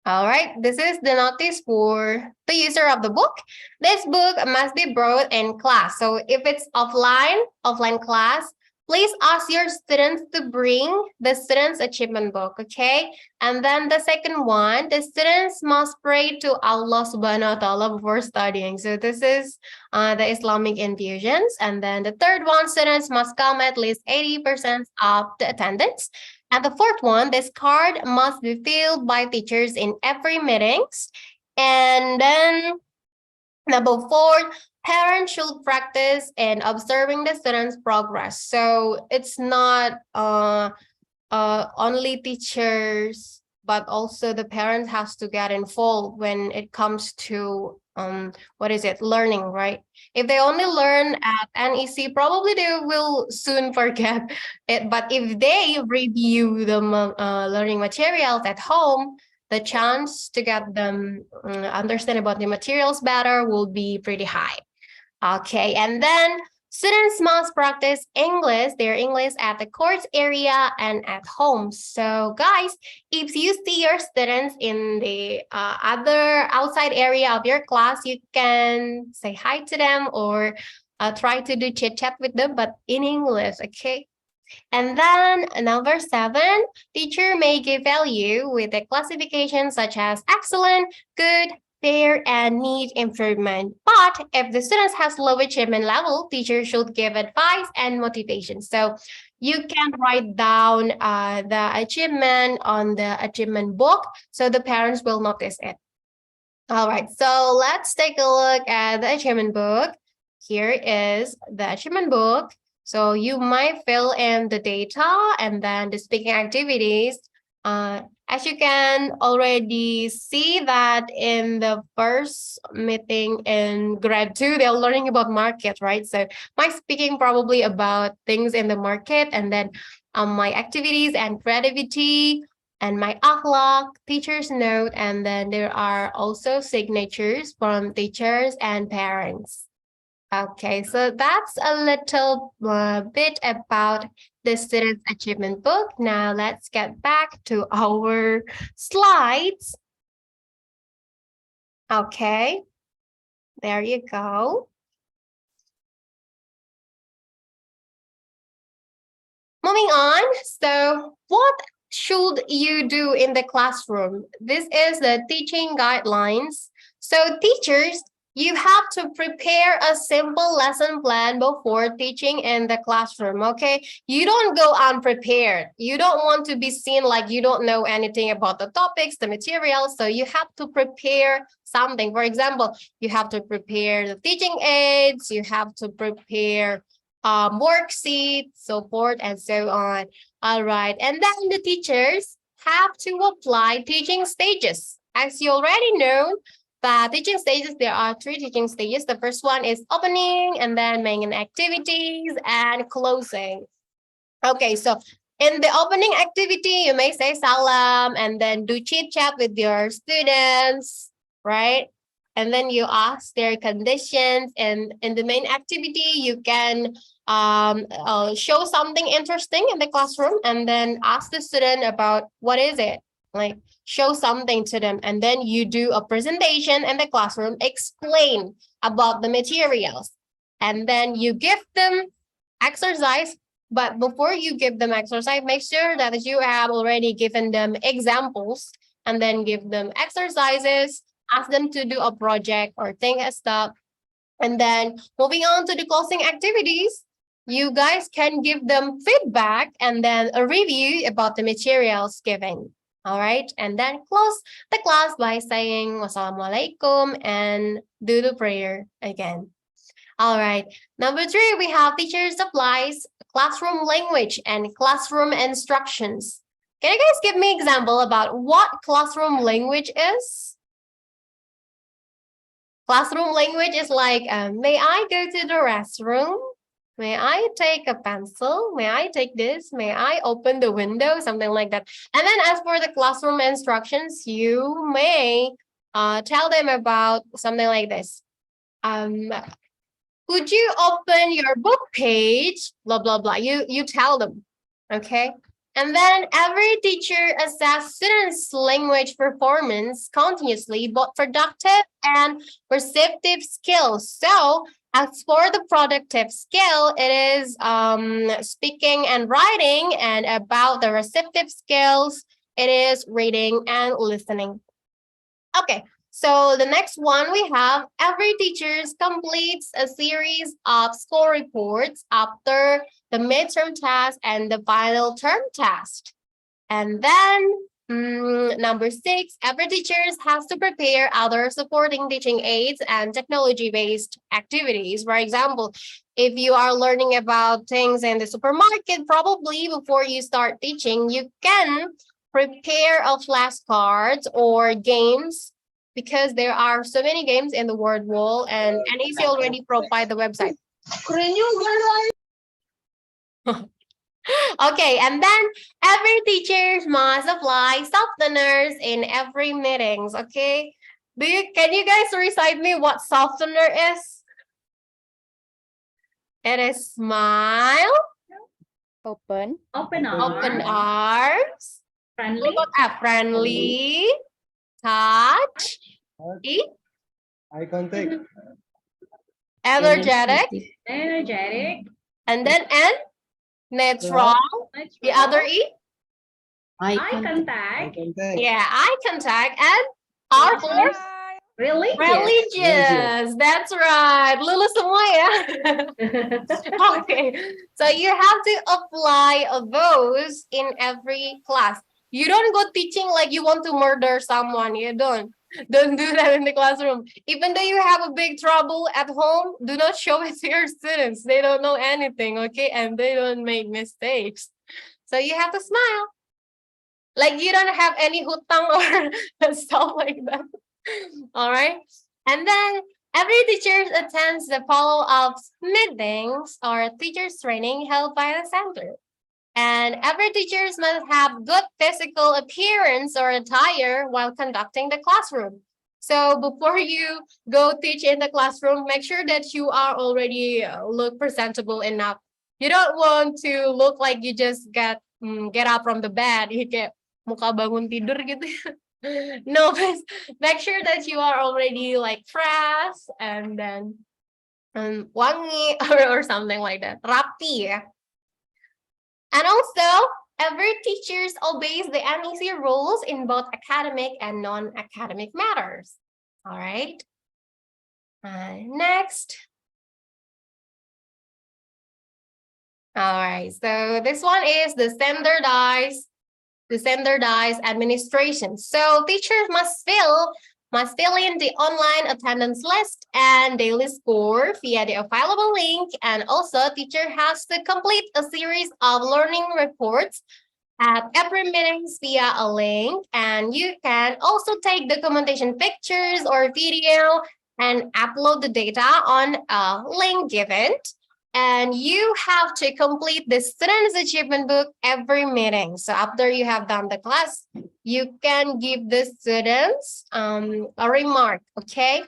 All right, this is the notice for the user of the book. This book must be brought in class. So if it's offline class, please ask your students to bring the students' achievement book, okay? And then the second one, the students must pray to Allah subhanahu wa ta'ala before studying. So this is the Islamic infusions. And then the third one, students must come at least 80% of the attendance. And the fourth one, this card must be filled by teachers in every meetings. And then number 4, parents should practice in observing the students' progress. So it's not only teachers, but also the parents has to get involved when it comes to learning, right? If they only learn at NEC, probably they will soon forget it. But if they review the learning materials at home, the chance to get them understand about the materials better will be pretty high. Okay, and then students must practice their English at the course area and at home. So guys, if you see your students in the other outside area of your class, you can say hi to them or try to do chit chat with them, but in English, okay? And then number 7, teacher may give value with a classification such as excellent, good, fair, and need improvement. But if the students has low achievement level, teacher should give advice and motivation. So you can write down the achievement on the achievement book so the parents will notice it. All right, so let's take a look at the achievement book. Here is the achievement book. So you might fill in the data and then the speaking activities. As you can already see that in the first meeting in grade 2, they're learning about market, right? So my speaking probably about things in the market, and then my activities and creativity, and my akhlaq, teacher's note, and then there are also signatures from teachers and parents. Okay, so that's a little bit about the student's achievement book. Now let's get back to our slides. Okay, there you go. Moving on, so what should you do in the classroom? This is the teaching guidelines. So teachers, you have to prepare a simple lesson plan before teaching in the classroom, okay? You don't go unprepared. You don't want to be seen like you don't know anything about the topics, the materials, so you have to prepare something. For example, you have to prepare the teaching aids, you have to prepare worksheets, so forth and so on. All right, and then the teachers have to apply teaching stages. As you already know, but teaching stages, there are 3 teaching stages. The first one is opening, and then main activities, and closing. Okay, so in the opening activity, you may say salam, and then do chit chat with your students, right? And then you ask their conditions, and in the main activity, you can show something interesting in the classroom, and then ask the student about what is it, like show something to them, and then you do a presentation in the classroom, explain about the materials, and then you give them exercise. But before you give them exercise, make sure that you have already given them examples, and then give them exercises, ask them to do a project or think and stuff. And then moving on to the closing activities, you guys can give them feedback and then a review about the materials given. All right, and then close the class by saying wassalamualaikum and do the prayer again. All right, number 3, we have teacher supplies, classroom language, and classroom instructions. Can you guys give me example about what classroom language is? Classroom language is like, may I go to the restroom? May I take a pencil? May I take this? May I open the window? Something like that. And then as for the classroom instructions, you may tell them about something like this. Could you open your book page? Blah, blah, blah. You tell them, okay? And then every teacher assess students' language performance continuously, both productive and receptive skills. So as for the productive skill, it is speaking and writing, and about the receptive skills, it is reading and listening. Okay, so the next one we have, every teacher completes a series of score reports after the midterm test and the final term test. And then number 6, every teacher has to prepare other supporting teaching aids and technology-based activities. For example, if you are learning about things in the supermarket, probably before you start teaching, you can prepare a flashcards or games, because there are so many games in the word wall, and NEC already provide the website. Okay, and then every teacher must apply softeners in every meetings. Okay, can you guys recite me what softener is? It is smile, Open. Open open arms, arms, friendly, friendly, touch, Eye contact. energetic, energetic, and then N, neutral. The other E, eye Eye contact, contact. yeah, eye contact, and R for Bye. religious. religious. That's right. Lulus semua ya. Okay, so you have to apply those in every class. You don't go teaching like you want to murder someone. You don't do that in the classroom. Even though you have a big trouble at home, do not show it to your students. They don't know anything, okay? And they don't make mistakes. So you have to smile. Like you don't have any hutang or stuff like that. All right. And then every teacher attends the follow-up meetings or teachers training held by the center. And every teacher must have good physical appearance or attire while conducting the classroom. So before you go teach in the classroom, make sure that you are already look presentable enough. You don't want to look like you just get up from the bed, you kayak muka bangun tidur gitu. No, please make sure that you are already like fresh and then wangi or something like that. Rapi ya. And also, every teacher obeys the NEC rules in both academic and non-academic matters. All right. Next. All right, so this one is the standardized administration. So teachers must fill in the online attendance list and daily score via the available link, and also teacher has to complete a series of learning reports at every meetings via a link, and you can also take documentation pictures or video and upload the data on a link given. And you have to complete the student's achievement book every meeting. So after you have done the class, you can give the students a remark, okay?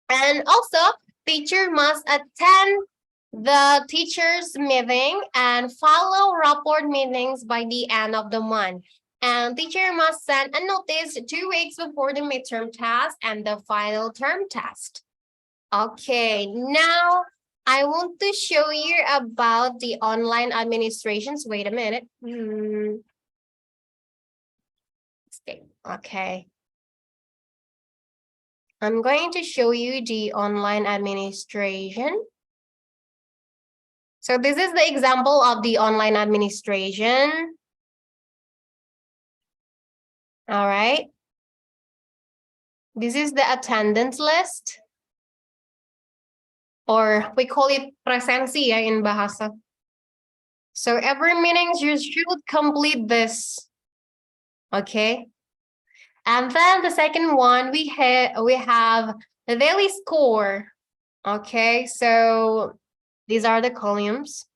And also, teacher must attend the teacher's meeting and follow report meetings by the end of the month. And teacher must send a notice 2 weeks before the midterm test and the final term test. Okay, now I want to show you about the online administrations. Wait a minute. Okay. I'm going to show you the online administration. So this is the example of the online administration. All right. This is the attendance list. Or we call it presensi ya in bahasa. So every meeting you should complete this. Okay. And then the second one, we have the daily score. Okay, so these are the columns.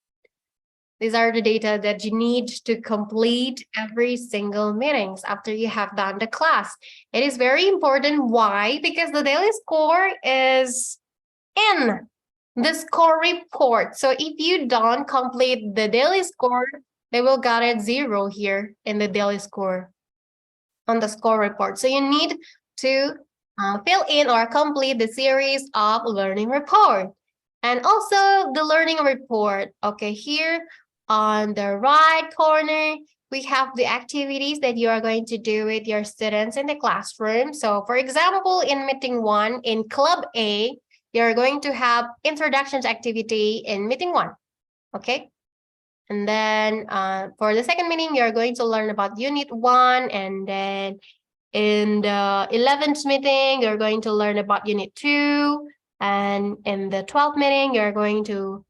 These are the data that you need to complete every single meetings after you have done the class. It is very important. Why? Because the daily score is in the score report. So if you don't complete the daily score, they will get it 0 here in the daily score on the score report. So you need to fill in or complete the series of learning report. And also the learning report. Okay, here on the right corner, we have the activities that you are going to do with your students in the classroom. So for example, in meeting 1, in club A, you're going to have introductions activity in meeting 1, okay? And then for the second meeting, you're going to learn about unit 1, and then in the 11th meeting, you're going to learn about unit 2, and in the 12th meeting, you're going to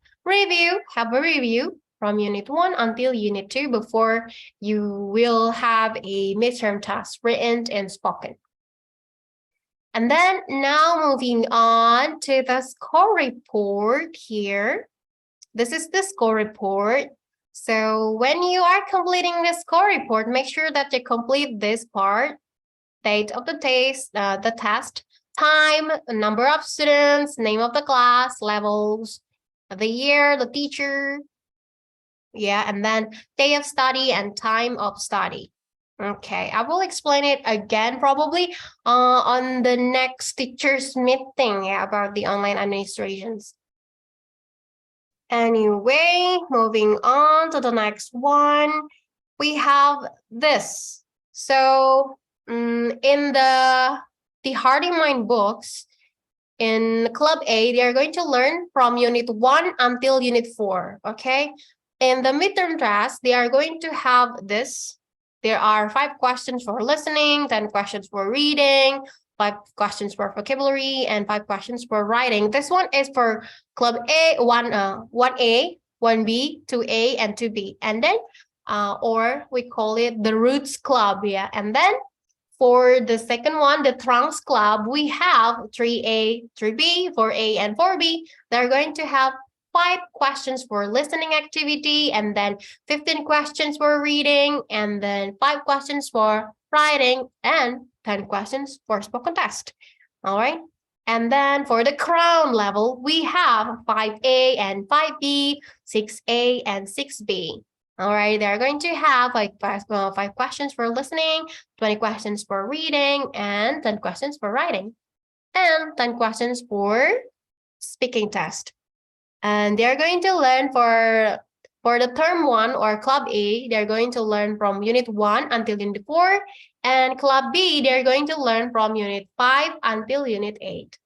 have a review from unit 1 until unit 2 before you will have a midterm task written and spoken. And then now moving on to the score report here. This is the score report. So when you are completing the score report, make sure that you complete this part: date of the test, time, number of students, name of the class, levels, the year, the teacher, yeah, and then day of study and time of study. Okay, I will explain it again probably on the next teachers meeting, yeah, about the online administrations. Anyway, moving on to the next one, we have this. So in the Heart in Mind books, in Club A, they are going to learn from unit 1 until unit 4, okay? In the midterm task, they are going to have this. There are 5 questions for listening, 10 questions for reading, 5 questions for vocabulary, and 5 questions for writing. This one is for Club A, 1A, 1B, 2A, and 2B. And then, or we call it the Roots Club, yeah. And then for the second one, the Trunks Club, we have 3A, 3B, 4A, and 4B. They're going to have 5 questions for listening activity, and then 15 questions for reading, and then 5 questions for writing, and 10 questions for spoken test. All right. And then for the crown level, we have 5A and 5B, 6A and 6B. All right, they're going to have like 5 questions for listening, 20 questions for reading, and 10 questions for writing, and 10 questions for speaking test. And they're going to learn for For the term 1 or club A, they're going to learn from unit 1 until unit 4. And club B, they're going to learn from unit 5 until unit 8.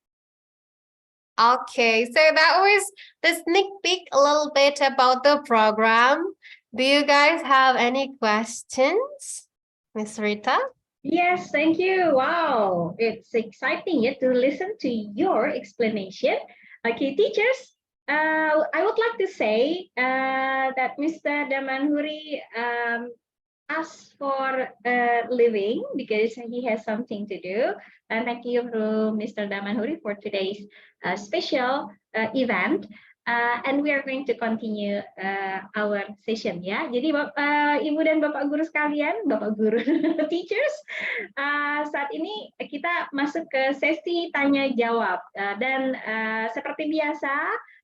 Okay, so that was the sneak peek a little bit about the program. Do you guys have any questions, Miss Rita? Yes, thank you. Wow, it's exciting to listen to your explanation. Okay, teachers, I would like to say that Mr. Damanhuri asked for leaving because he has something to do. And thank you to Mr. Damanhuri for today's special event. And we are going to continue our session ya. Jadi Ibu dan Bapak guru sekalian, Bapak guru teachers, saat ini kita masuk ke sesi tanya jawab dan seperti biasa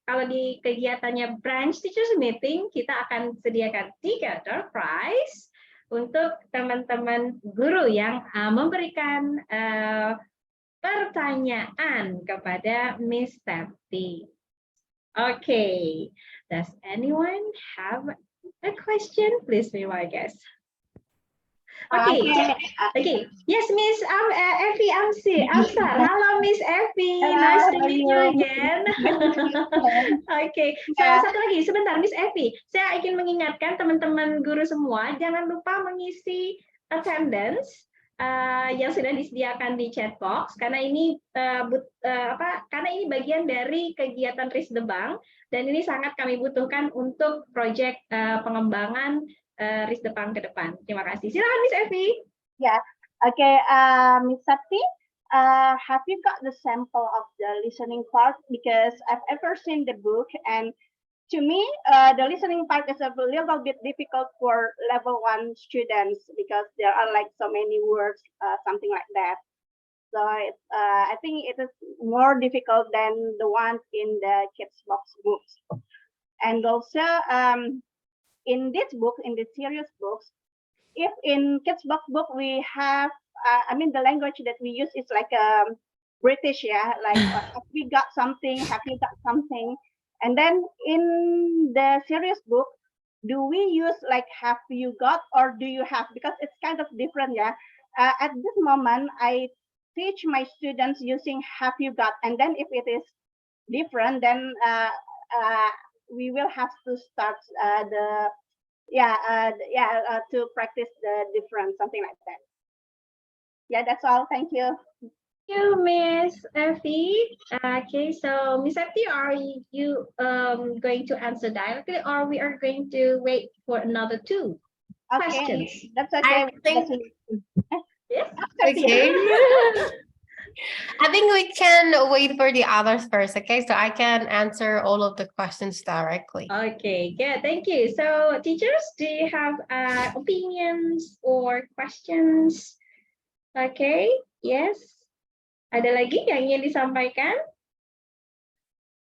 kalau di kegiatannya branch teachers meeting kita akan sediakan 3 door prize untuk teman-teman guru yang memberikan pertanyaan kepada Miss Septi. Okay, does anyone have a question? Please be my guest. Okay, okay. Yes, Miss Effie Amsar. Hello, Miss Effie. Nice to meet you again. Okay, satu lagi, sebentar, Miss Effie. Saya ingin mengingatkan teman-teman guru semua, jangan lupa mengisi attendance yang sudah disediakan di chat box karena ini karena ini bagian dari kegiatan Risk the Bank dan ini sangat kami butuhkan untuk proyek pengembangan Risk the Bank ke depan. Terima kasih. Silakan Miss Effie. Yeah. Okay. Miss Sapti, have you got the sample of the listening part? Because I've ever seen the book, and to me, the listening part is a little bit difficult for level 1 students because there are like so many words, something like that. So I think it is more difficult than the ones in the kids box books. And also, in this book, in the serious books, if in kids box book we have, the language that we use is like British, yeah, like have we got something, have you got something? And then in the serious book, do we use like have you got or do you have? Because it's kind of different, yeah. At this moment, I teach my students using have you got, and then if it is different, then we will have to start to practice the different, something like that. Yeah, that's all. Thank you. Thank you, Miss Effie. Okay, so Miss Effie, are you going to answer directly, or we are going to wait for another 2 questions? That's okay. I think, Yes. okay. I think we can wait for the others first, okay? So I can answer all of the questions directly. Okay, good. Thank you. So, teachers, do you have opinions or questions? Okay, yes. Ada lagi yang ingin disampaikan?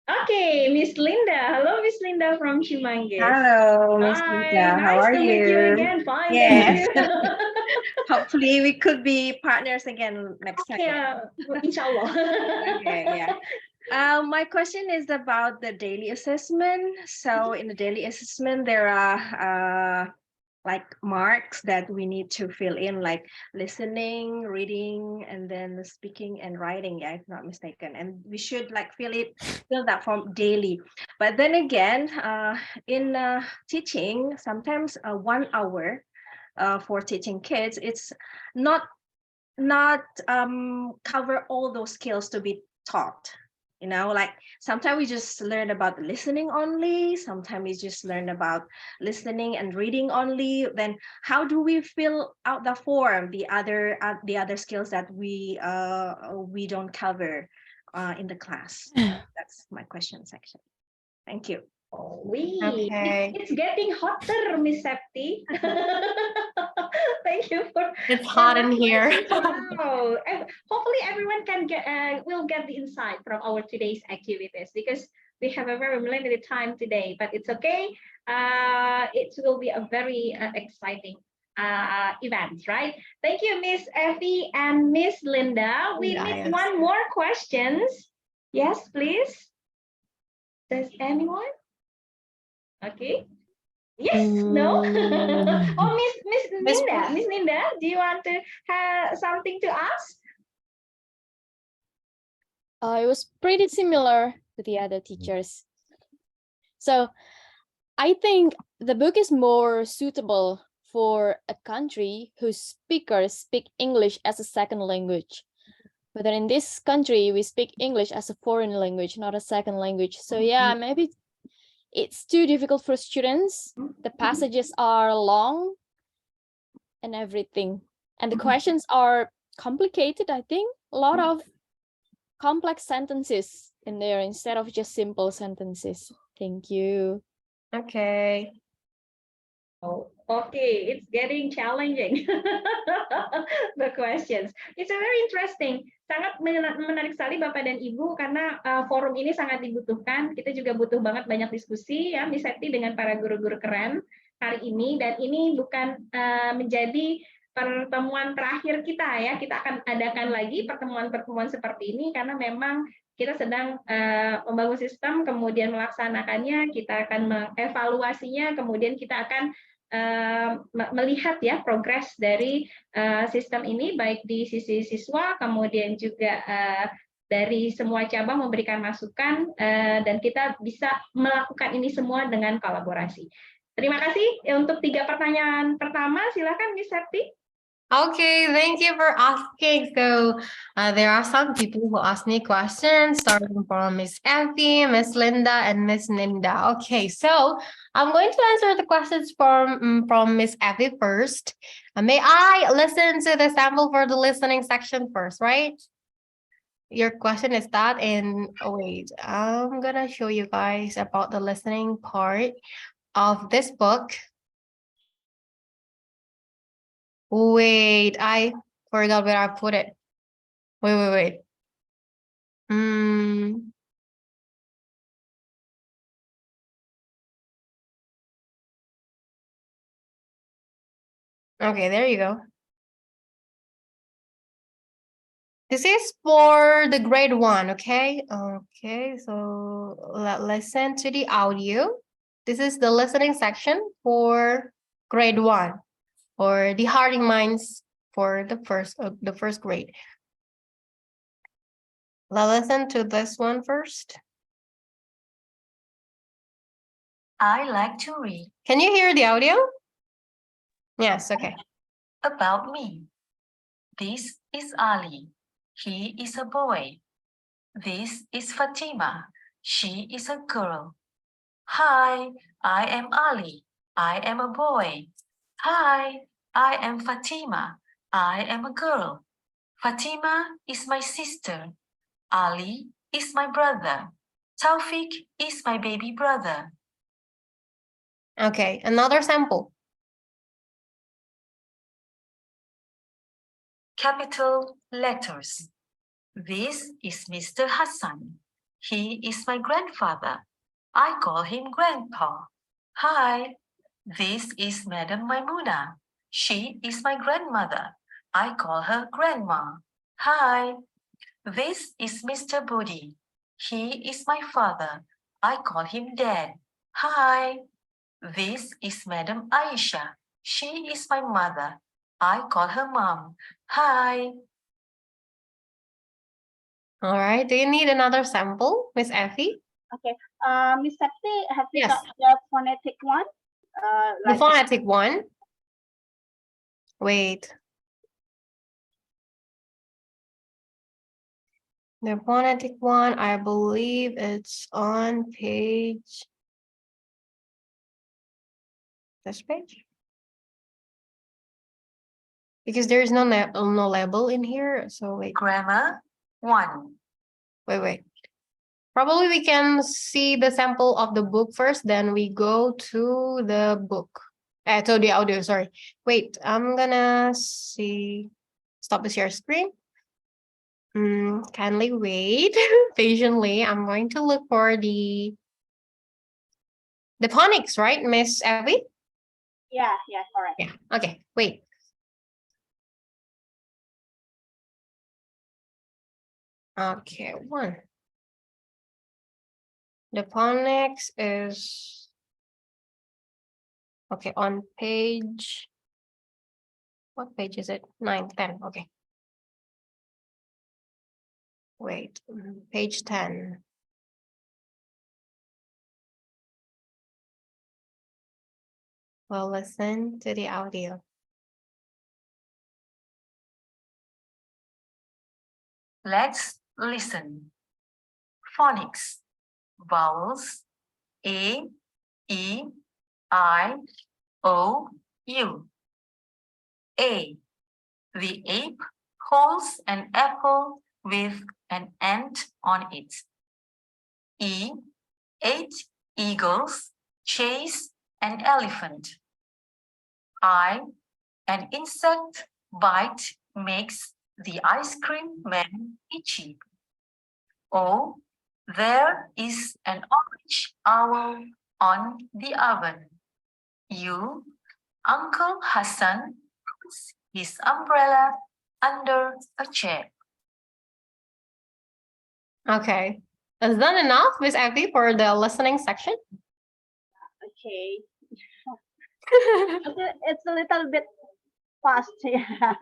Okay, Miss Linda. Hello, Miss Linda from Chimanggis. Hello, Miss Hi, Lisa. How are nice to meet you you? again. Fine, Yes. thank you. Hopefully, we could be partners again next time. Yeah, inshallah. Okay, yeah. My question is about the daily assessment. So in the daily assessment, there are like marks that we need to fill in, like listening, reading, and then speaking and writing, yeah, if not mistaken. And we should like fill that form daily. But then again, in teaching, sometimes 1 hour for teaching kids, it's not cover all those skills to be taught. You know, like sometimes we just learn about listening only, sometimes we just learn about listening and reading only. Then how do we fill out the form, the other skills that we don't cover in the class? That's my question section. Thank you. Okay. It's getting hotter, Miss Septi. Thank you for. It's hot in here. Wow. And hopefully everyone can will get the insight from our today's activities because we have a very limited time today. But it's okay. It will be a very exciting event, right? Thank you, Miss Effie and Miss Linda. We need one more questions. Yes, please. Does anyone? Okay. Yes, no. Oh, Miss Miss Ninda, Miss Ninda, do you want to have something to ask? It was pretty similar to the other teachers. So I think the book is more suitable for a country whose speakers speak English as a second language. But in this country, we speak English as a foreign language, not a second language. So yeah, maybe it's too difficult for students. The passages are long and everything. And the questions are complicated, I think. A lot of complex sentences in there instead of just simple sentences. Thank you. Okay. Oh, okay, it's getting challenging. The questions. It's a very interesting. Sangat menarik sekali Bapak dan Ibu karena forum ini sangat dibutuhkan. Kita juga butuh banget banyak diskusi ya, Miss Septi dengan para guru-guru keren hari ini. Dan ini bukan menjadi pertemuan terakhir kita ya. Kita akan adakan lagi pertemuan-pertemuan seperti ini karena memang kita sedang membangun sistem, kemudian melaksanakannya, kita akan mengevaluasinya, kemudian kita akan melihat ya progres dari sistem ini baik di sisi siswa, kemudian juga dari semua cabang memberikan masukan dan kita bisa melakukan ini semua dengan kolaborasi. Terima kasih untuk 3 pertanyaan pertama. Silakan Miss Septi. Okay, thank you for asking. So there are some people who ask me questions, starting from Miss Effie, Miss Linda, and Miss Ninda. Okay, so I'm going to answer the questions from Miss Effie first. May I listen to the sample for the listening section first, right? Your question is that, and oh, wait, I'm gonna show you guys about the listening part of this book. Wait, I forgot where I put it. Wait. Okay, there you go. This is for the grade 1, okay? Okay, so let's listen to the audio. This is the listening section for grade 1, or the Harding Minds for the first grade. Let's listen to this one first. I like to read. Can you hear the audio? Yes, okay. About me. This is Ali. He is a boy. This is Fatima. She is a girl. Hi, I am Ali. I am a boy. Hi, I am Fatima. I am a girl. Fatima is my sister. Ali is my brother. Taufik is my baby brother. Okay, another sample. Capital letters. This is Mr. Hassan. He is my grandfather. I call him Grandpa. Hi, this is Madam Maimuna. She is my grandmother. I call her Grandma. Hi, this is Mr. Budi. He is my father. I call him Dad. Hi, this is Madam Aisha. She is my mother. I call her Mom. Hi. All right, do you need another sample, Miss Effie? Okay, Miss Septi, have you Yes. got the phonetic one? The phonetic one. Wait. The phonetic one, I believe it's on page. This page? Because there is no label in here, so wait. Grammar 1. Wait. Probably we can see the sample of the book first, then we go to the book. To the audio, sorry. Wait, I'm gonna see. Stop the share screen. Kindly wait patiently. I'm going to look for the phonics, right, Miss Abby? Yeah, correct. Yeah, okay, wait. Okay, 1. The phonics is Okay, on page, what page is it? 9, 10, okay. Wait, page 10. Well, listen to the audio. Let's listen. Phonics. Vowels A, E, I, O, U. A. The ape holds an apple with an ant on it. E. 8 eagles chase an elephant. I. An insect bite makes the ice cream man itchy. O. There is an orange owl on the oven. U. Uncle Hassan puts his umbrella under a chair. Okay. Is that enough, Miss Abby, for the listening section? Okay. It's a little bit fast. Yeah.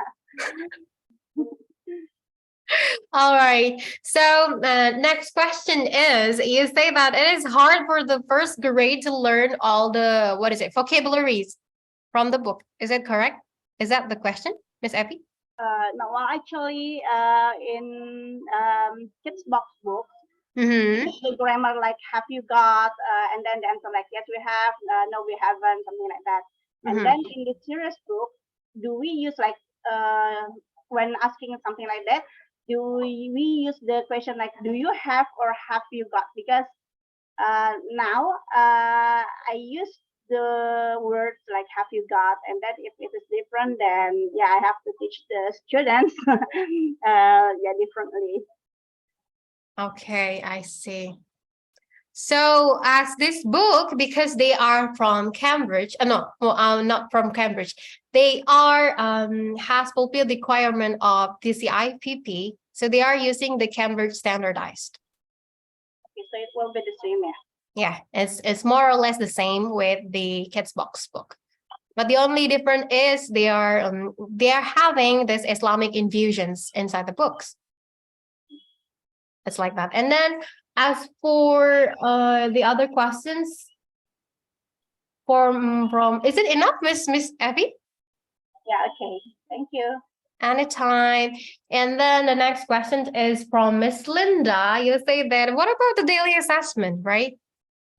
All right. So next question is, you say that it is hard for the first grade to learn all the, vocabularies from the book. Is it correct? Is that the question, Miss Effie? No, well, actually, in kids box book, Mm-hmm. the grammar like have you got, and then the answer like yes we have, no we haven't, something like that. And Mhm. then in the serious book, do we use like when asking something like that, do we use the question like do you have or have you got? Because now I use the words like have you got, and that if it is different, then yeah, I have to teach the students yeah, differently. Okay, I see. So as this book, because they are from Cambridge, not from Cambridge, they are has fulfilled the requirement of DCIPP, so they are using the Cambridge standardized. Okay, so it will be the same, yeah. Yeah, it's more or less the same with the kids box book, but the only difference is they are having this Islamic infusions inside the books. It's like that. And then as for the other questions from is it enough, Miss Abby? Yeah, okay. Thank you. Anytime. And then the next question is from Miss Linda. You say that what about the daily assessment, right?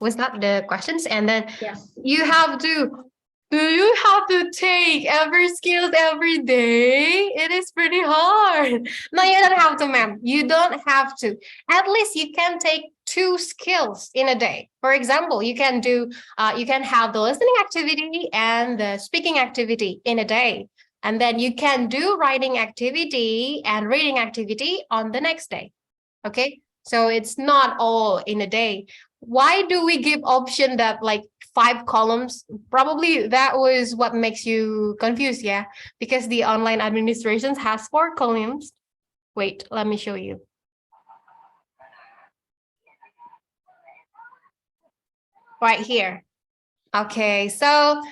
Was that the questions? And then Yes. you have to, do you have to take every skills every day? It is pretty hard. No, you don't have to, ma'am. You don't have to. At least you can take 2 skills in a day. For example, you can do, you can have the listening activity and the speaking activity in a day. And then you can do writing activity and reading activity on the next day. Okay, so it's not all in a day. Why do we give option that like 5 columns? Probably that was what makes you confused, yeah? Because the online administrations has 4 columns. Wait, let me show you. Right here. Okay, so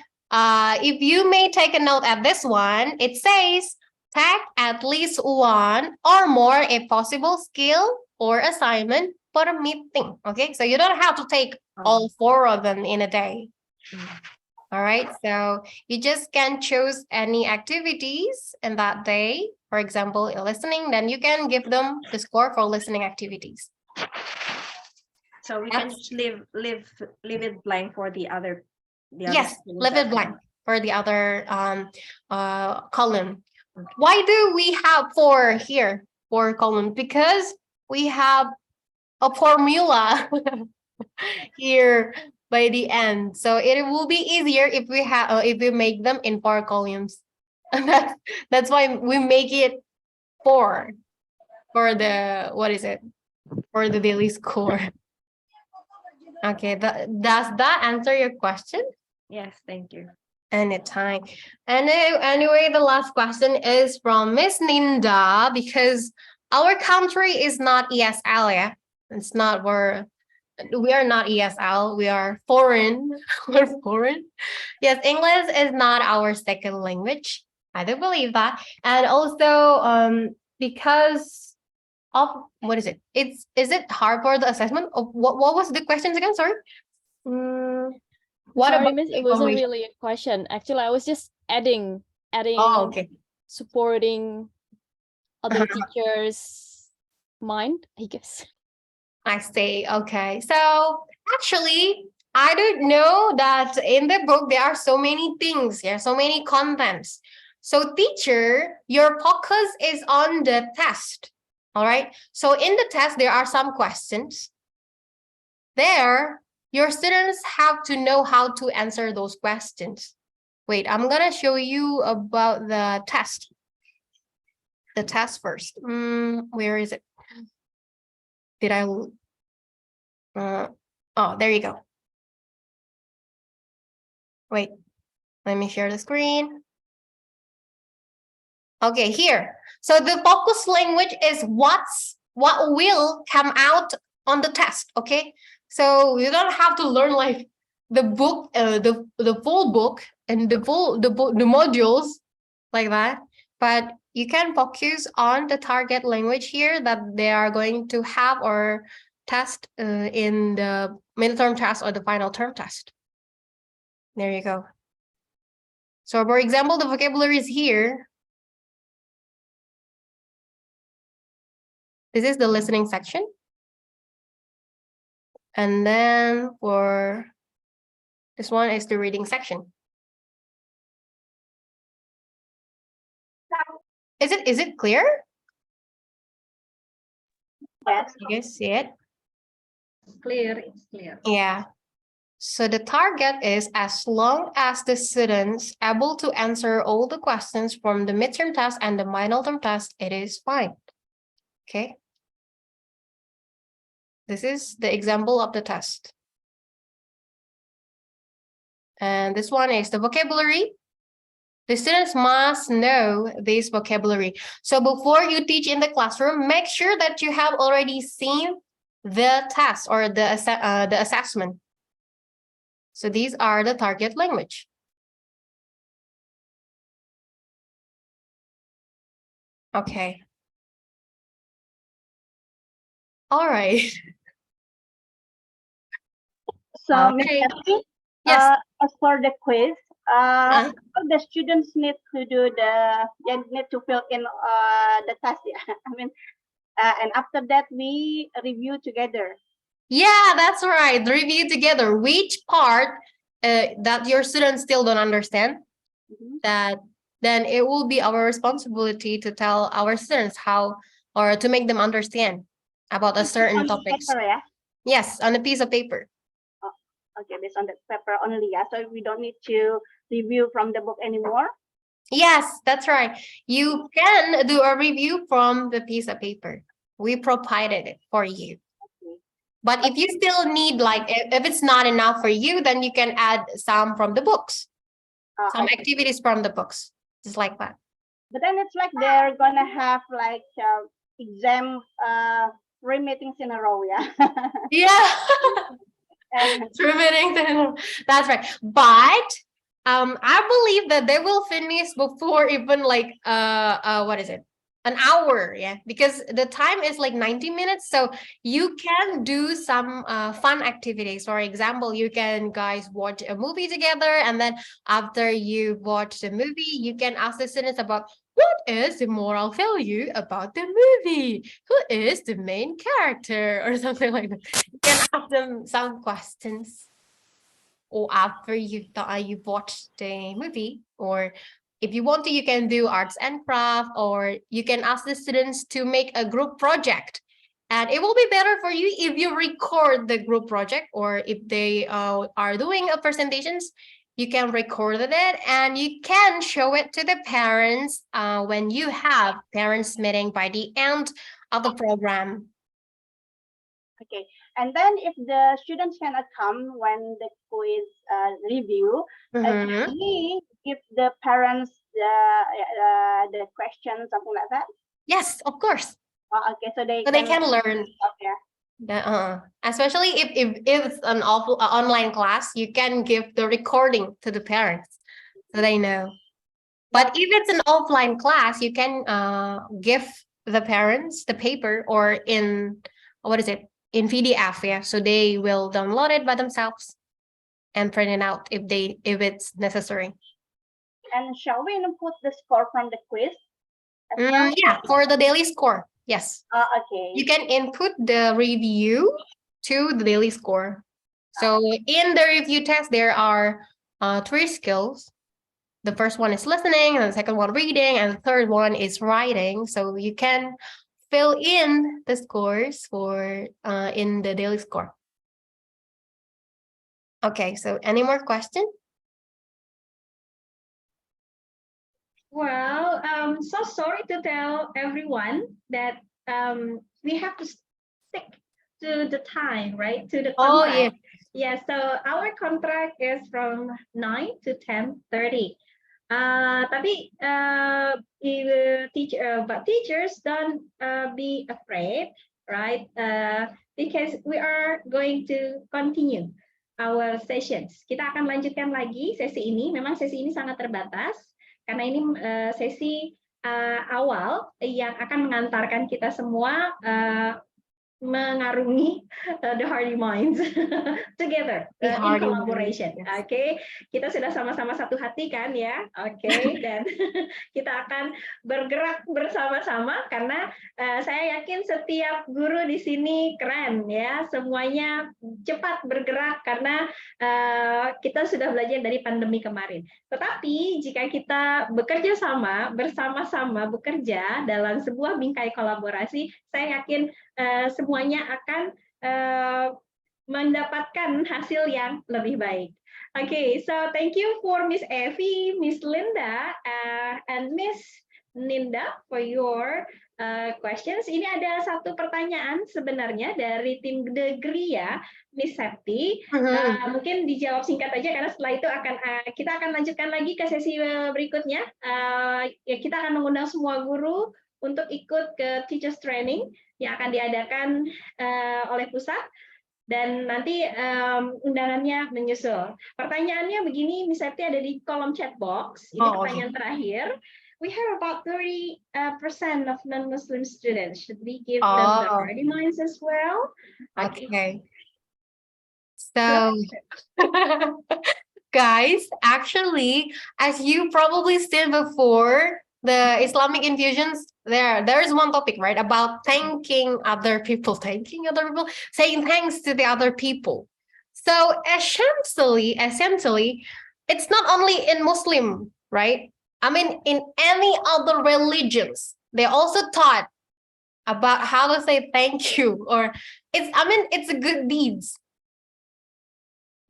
if you may take a note at this one, it says tag at least 1 or more if possible skill or assignment for a meeting. Okay, so you don't have to take all 4 of them in a day. All right, so you just can choose any activities in that day. For example, listening, then you can give them the score for listening activities. So we can just leave it blank for the other. Yes, leave it blank for the other column. Why do we have 4 here, 4 columns? Because we have a formula here by the end, so it will be easier if we have if we make them in 4 columns. And that's why we make it 4 for the for the daily score. Okay, does that answer your question? Yes, thank you. Anytime. And anyway, the last question is from Miss Ninda, because our country is not ESL, yeah? It's not where we are not ESL, we are foreign. We're foreign. Yes, English is not our second language. I do believe that. And also because of what is it? Is it hard for the assessment? Of what was the questions again? Sorry. What Sorry, about Miss, the it wasn't evaluation? really a question. Actually, I was just adding, Oh, okay. supporting other Uh-huh. teachers' mind, I guess. I see. Okay. So actually, I don't know that in the book there are so many things, yeah, so many contents. So teacher, your focus is on the test. All right. So in the test, there are some questions. There, your students have to know how to answer those questions. Wait, I'm gonna show you about the test. The test first. Where is it? Did I? Oh, there you go. Wait, let me share the screen. Okay, here. So the focus language is what will come out on the test. Okay, so you don't have to learn like the book, the full book and the modules like that, but you can focus on the target language here that they are going to have or test in the midterm test or the final term test. There you go. So for example, the vocabulary is here. This is the listening section. And then for this one is the reading section. Is it clear? Yes. You guys see it? Clear, it's clear. Yeah. So the target is as long as the students able to answer all the questions from the midterm test and the final term test, it is fine. Okay. This is the example of the test. And this one is the vocabulary. The students must know this vocabulary. So before you teach in the classroom, make sure that you have already seen the test or the assessment. So these are the target language. Okay. All right. So, Ms. Okay. Kathy, Yes. as for the quiz, Uh-huh. the students need to do need to fill in the task. I mean, and after that we review together. Yeah, that's right. Review together which part that your students still don't understand. That then it will be our responsibility to tell our students how or to make them understand about a certain On the topics. paper, yeah. Yes, on a piece of paper. Okay, based on the paper only, yeah. So we don't need to review from the book anymore. Yes, that's right. You can do a review from the piece of paper. We provided it for you. But if you still need, like, if it's not enough for you, then you can add some from the books, some activities from the books, just like that. But then it's like they're gonna have like exam 3 meetings in a row, yeah. Yeah. 3 meetings. That's right. But I believe that they will finish before even like what is it? An hour, yeah, because the time is like 90 minutes. So you can do some fun activities. For example, you can guys watch a movie together, and then after you watch the movie, you can ask the students about what is the moral value about the movie? Who is the main character or something like that? You can ask them some questions. Or after you watch the movie, or if you want to, you can do arts and craft, or you can ask the students to make a group project. And it will be better for you if you record the group project, or if they are doing a presentations, you can record it and you can show it to the parents when you have parents meeting by the end of the program. Okay, and then if the students cannot come when the quiz review, can we give the parents the questions, something like that? Yes, of course. Okay, so they can learn. Okay. Especially if it's an online class, you can give the recording to the parents so they know. But if it's an offline class, you can give the parents the paper or in in PDF, yeah. So they will download it by themselves and print it out if it's necessary. And shall we input the score from the quiz as well? Yeah, for the daily score. Yes. Okay. You can input the review to the daily score. So in the review test, there are 3 skills. The first one is listening, and the second one reading, and the third one is writing. So you can fill in the scores for in the daily score. Okay, so any more questions? Well, so sorry to tell everyone that we have to stick to the time, right? To the Oh, contract. Yeah, so our contract is from 9 to 10:30. Tapi but teachers don't be afraid, right? Because we are going to continue our sessions. Kita akan lanjutkan lagi sesi ini. Memang sesi ini sangat terbatas karena ini sesi awal yang akan mengantarkan kita semua mengarungi the Hardy Minds together in collaboration. Oke, kita sudah sama-sama satu hati kan ya. Oke, dan kita akan bergerak bersama-sama karena saya yakin setiap guru di sini keren ya. Semuanya cepat bergerak karena kita sudah belajar dari pandemi kemarin. Tetapi jika kita bekerja sama, bersama-sama bekerja dalam sebuah bingkai kolaborasi, saya yakin semuanya akan mendapatkan hasil yang lebih baik. Okay, so thank you for Miss Evie, Miss Linda, and Miss Ninda for your questions. Ini ada satu pertanyaan sebenarnya dari tim degree ya, Miss Septi. Mungkin dijawab singkat aja karena setelah itu kita akan lanjutkan lagi ke sesi berikutnya. Ya, kita akan mengundang semua guru untuk ikut ke teachers training yang akan diadakan oleh pusat dan nanti undangannya menyusul. Pertanyaannya begini, Miss Septi ada di kolom chat box. Ini pertanyaan terakhir. We have about 30% of non-Muslim students. Should we give them the Hardy Minds as well? Okay. So, guys, actually, as you probably seen before, the Islamic infusions, there's one topic, right, about thanking other people, saying thanks to the other people. So essentially, it's not only in Muslim, right? I mean, in any other religions, they also taught about how to say thank you, or it's a good deeds.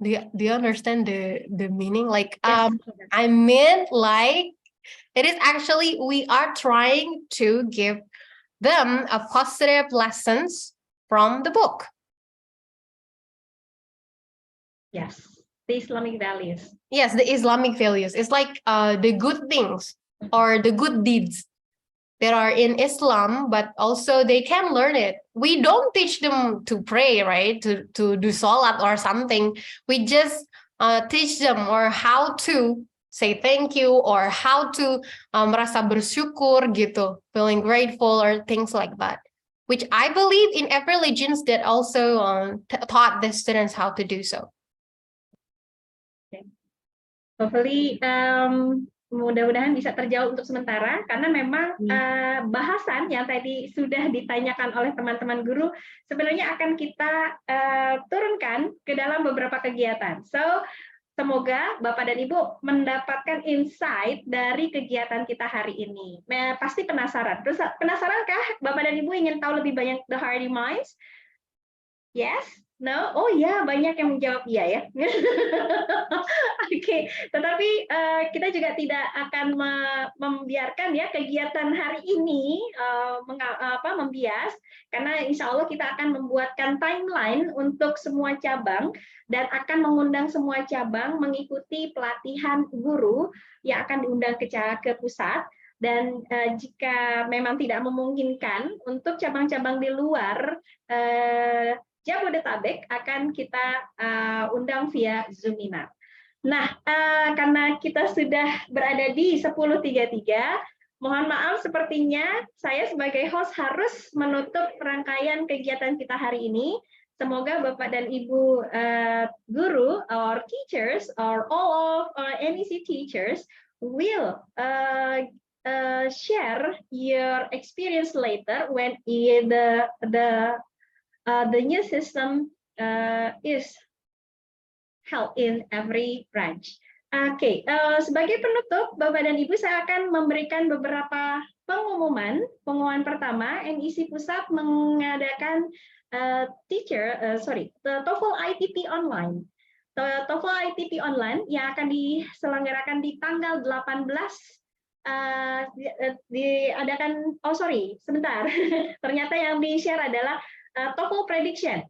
Do you understand the meaning? Like, I mean, like, it is actually, we are trying to give them a positive lessons from the book. Yes, the Islamic values. Yes, the Islamic values. It's like the good things or the good deeds that are in Islam, but also they can learn it. We don't teach them to pray, right? To do salat or something. We just teach them or how to say thank you or how to merasa bersyukur gitu, feeling grateful or things like that. Which I believe in every religions that also taught the students how to do so. Okay. Hopefully, mudah-mudahan bisa terjawab untuk sementara karena memang bahasan yang tadi sudah ditanyakan oleh teman-teman guru sebenarnya akan kita turunkan ke dalam beberapa kegiatan. So, semoga Bapak dan Ibu mendapatkan insight dari kegiatan kita hari ini. Pasti penasaran. Penasarankah Bapak dan Ibu ingin tahu lebih banyak The Hardy Minds? Yes? No? Oh ya, banyak yang menjawab iya ya. Oke, tetapi kita juga tidak akan membiarkan ya kegiatan hari ini membias, karena insya Allah kita akan membuatkan timeline untuk semua cabang dan akan mengundang semua cabang mengikuti pelatihan guru yang akan diundang ke pusat. Dan jika memang tidak memungkinkan untuk cabang-cabang di luar Jabodetabek, akan kita undang via Zoominar. Nah, karena kita sudah berada di 10.33, mohon maaf sepertinya saya sebagai host harus menutup rangkaian kegiatan kita hari ini. Semoga Bapak dan Ibu guru or teachers or all of NEC teachers will share your experience later when the new system is held in every branch. Oke, sebagai penutup, Bapak dan Ibu, saya akan memberikan beberapa pengumuman. Pengumuman pertama, NEC Pusat mengadakan TOEFL ITP online. TOEFL ITP online yang akan diselenggarakan di tanggal 18 ternyata yang di-share adalah TOEFL Prediction.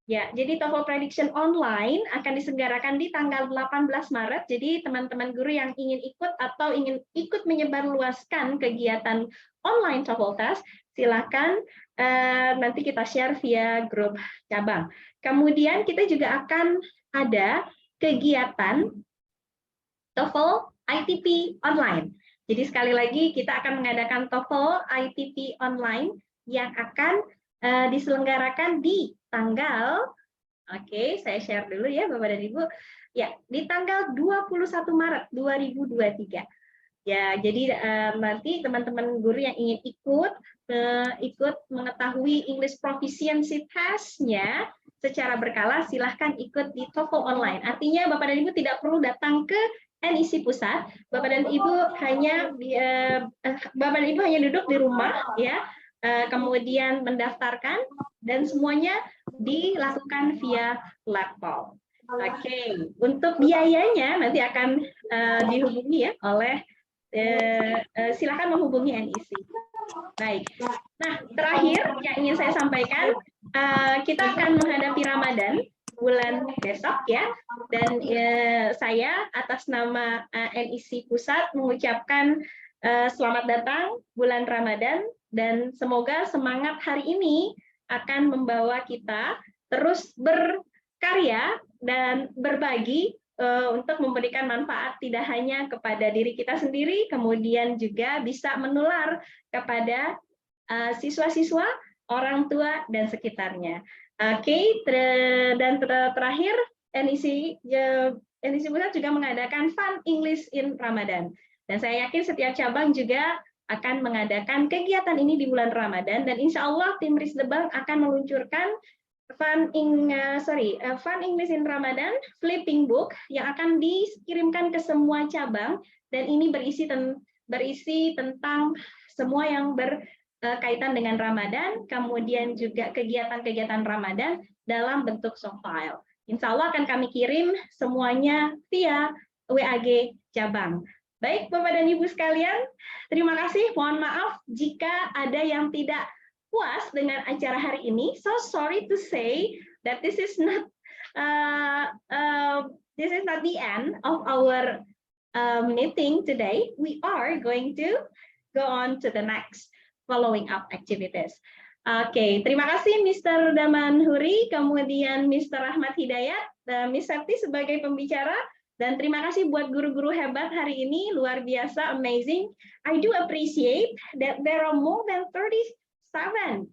Ya, jadi TOEFL Prediction online akan diselenggarakan di tanggal 18 Maret. Jadi teman-teman guru yang ingin ikut atau ingin ikut menyebarluaskan kegiatan online TOEFL test, silakan nanti kita share via grup cabang. Kemudian kita juga akan ada kegiatan TOEFL ITP online. Jadi sekali lagi kita akan mengadakan TOEFL ITP online yang akan diselenggarakan di tanggal, saya share dulu ya Bapak dan Ibu, ya di tanggal 21 Maret 2023. Ya, jadi nanti teman-teman guru yang ingin ikut mengetahui English Proficiency Test-nya secara berkala, silahkan ikut di TOEFL online. Artinya Bapak dan Ibu tidak perlu datang ke NEC Pusat, Bapak dan Ibu hanya duduk di rumah ya. Kemudian mendaftarkan dan semuanya dilakukan via laptop. Oke, untuk biayanya nanti akan dihubungi ya oleh silakan menghubungi NEC. Baik. Nah, terakhir yang ingin saya sampaikan, kita akan menghadapi Ramadan bulan besok ya, dan saya atas nama NEC Pusat mengucapkan selamat datang bulan Ramadan, dan semoga semangat hari ini akan membawa kita terus berkarya dan berbagi untuk memberikan manfaat tidak hanya kepada diri kita sendiri, kemudian juga bisa menular kepada siswa-siswa, orang tua, dan sekitarnya. Oke, dan terakhir, NEC Pusat juga mengadakan Fun English in Ramadan. Dan saya yakin setiap cabang juga akan mengadakan kegiatan ini di bulan Ramadan, dan insya Allah tim Risdebang akan meluncurkan Fun English in Ramadan flipping book yang akan dikirimkan ke semua cabang, dan ini berisi tentang semua yang berkaitan dengan Ramadan, kemudian juga kegiatan-kegiatan Ramadan dalam bentuk soft file. Insya Allah akan kami kirim semuanya via WAG cabang. Baik, Bapak dan Ibu sekalian, terima kasih. Mohon maaf jika ada yang tidak puas dengan acara hari ini. So sorry to say that this is not the end of our meeting today. We are going to go on to the next following up activities. Oke, terima kasih Mr. Daman Huri, kemudian Mr. Ahmad Hidayat, dan Ms. Septi sebagai pembicara. Dan terima kasih buat guru-guru hebat hari ini, luar biasa, amazing. I do appreciate that there are more than 37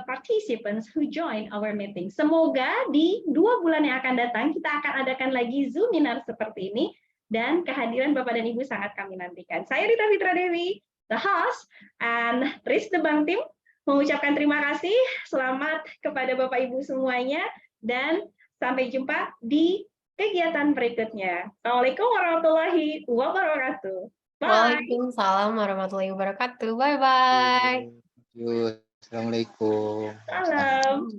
participants who join our meeting. Semoga di 2 bulan yang akan datang, kita akan adakan lagi Zoominar seperti ini, dan kehadiran Bapak dan Ibu sangat kami nantikan. Saya Rita Fitra Dewi, the host, and Risdebang Team, mengucapkan terima kasih, selamat kepada Bapak Ibu semuanya, dan sampai jumpa di kegiatan berikutnya. Assalamualaikum warahmatullahi wabarakatuh. Bye. Waalaikumsalam warahmatullahi wabarakatuh. Bye-bye. Assalamualaikum. Salam.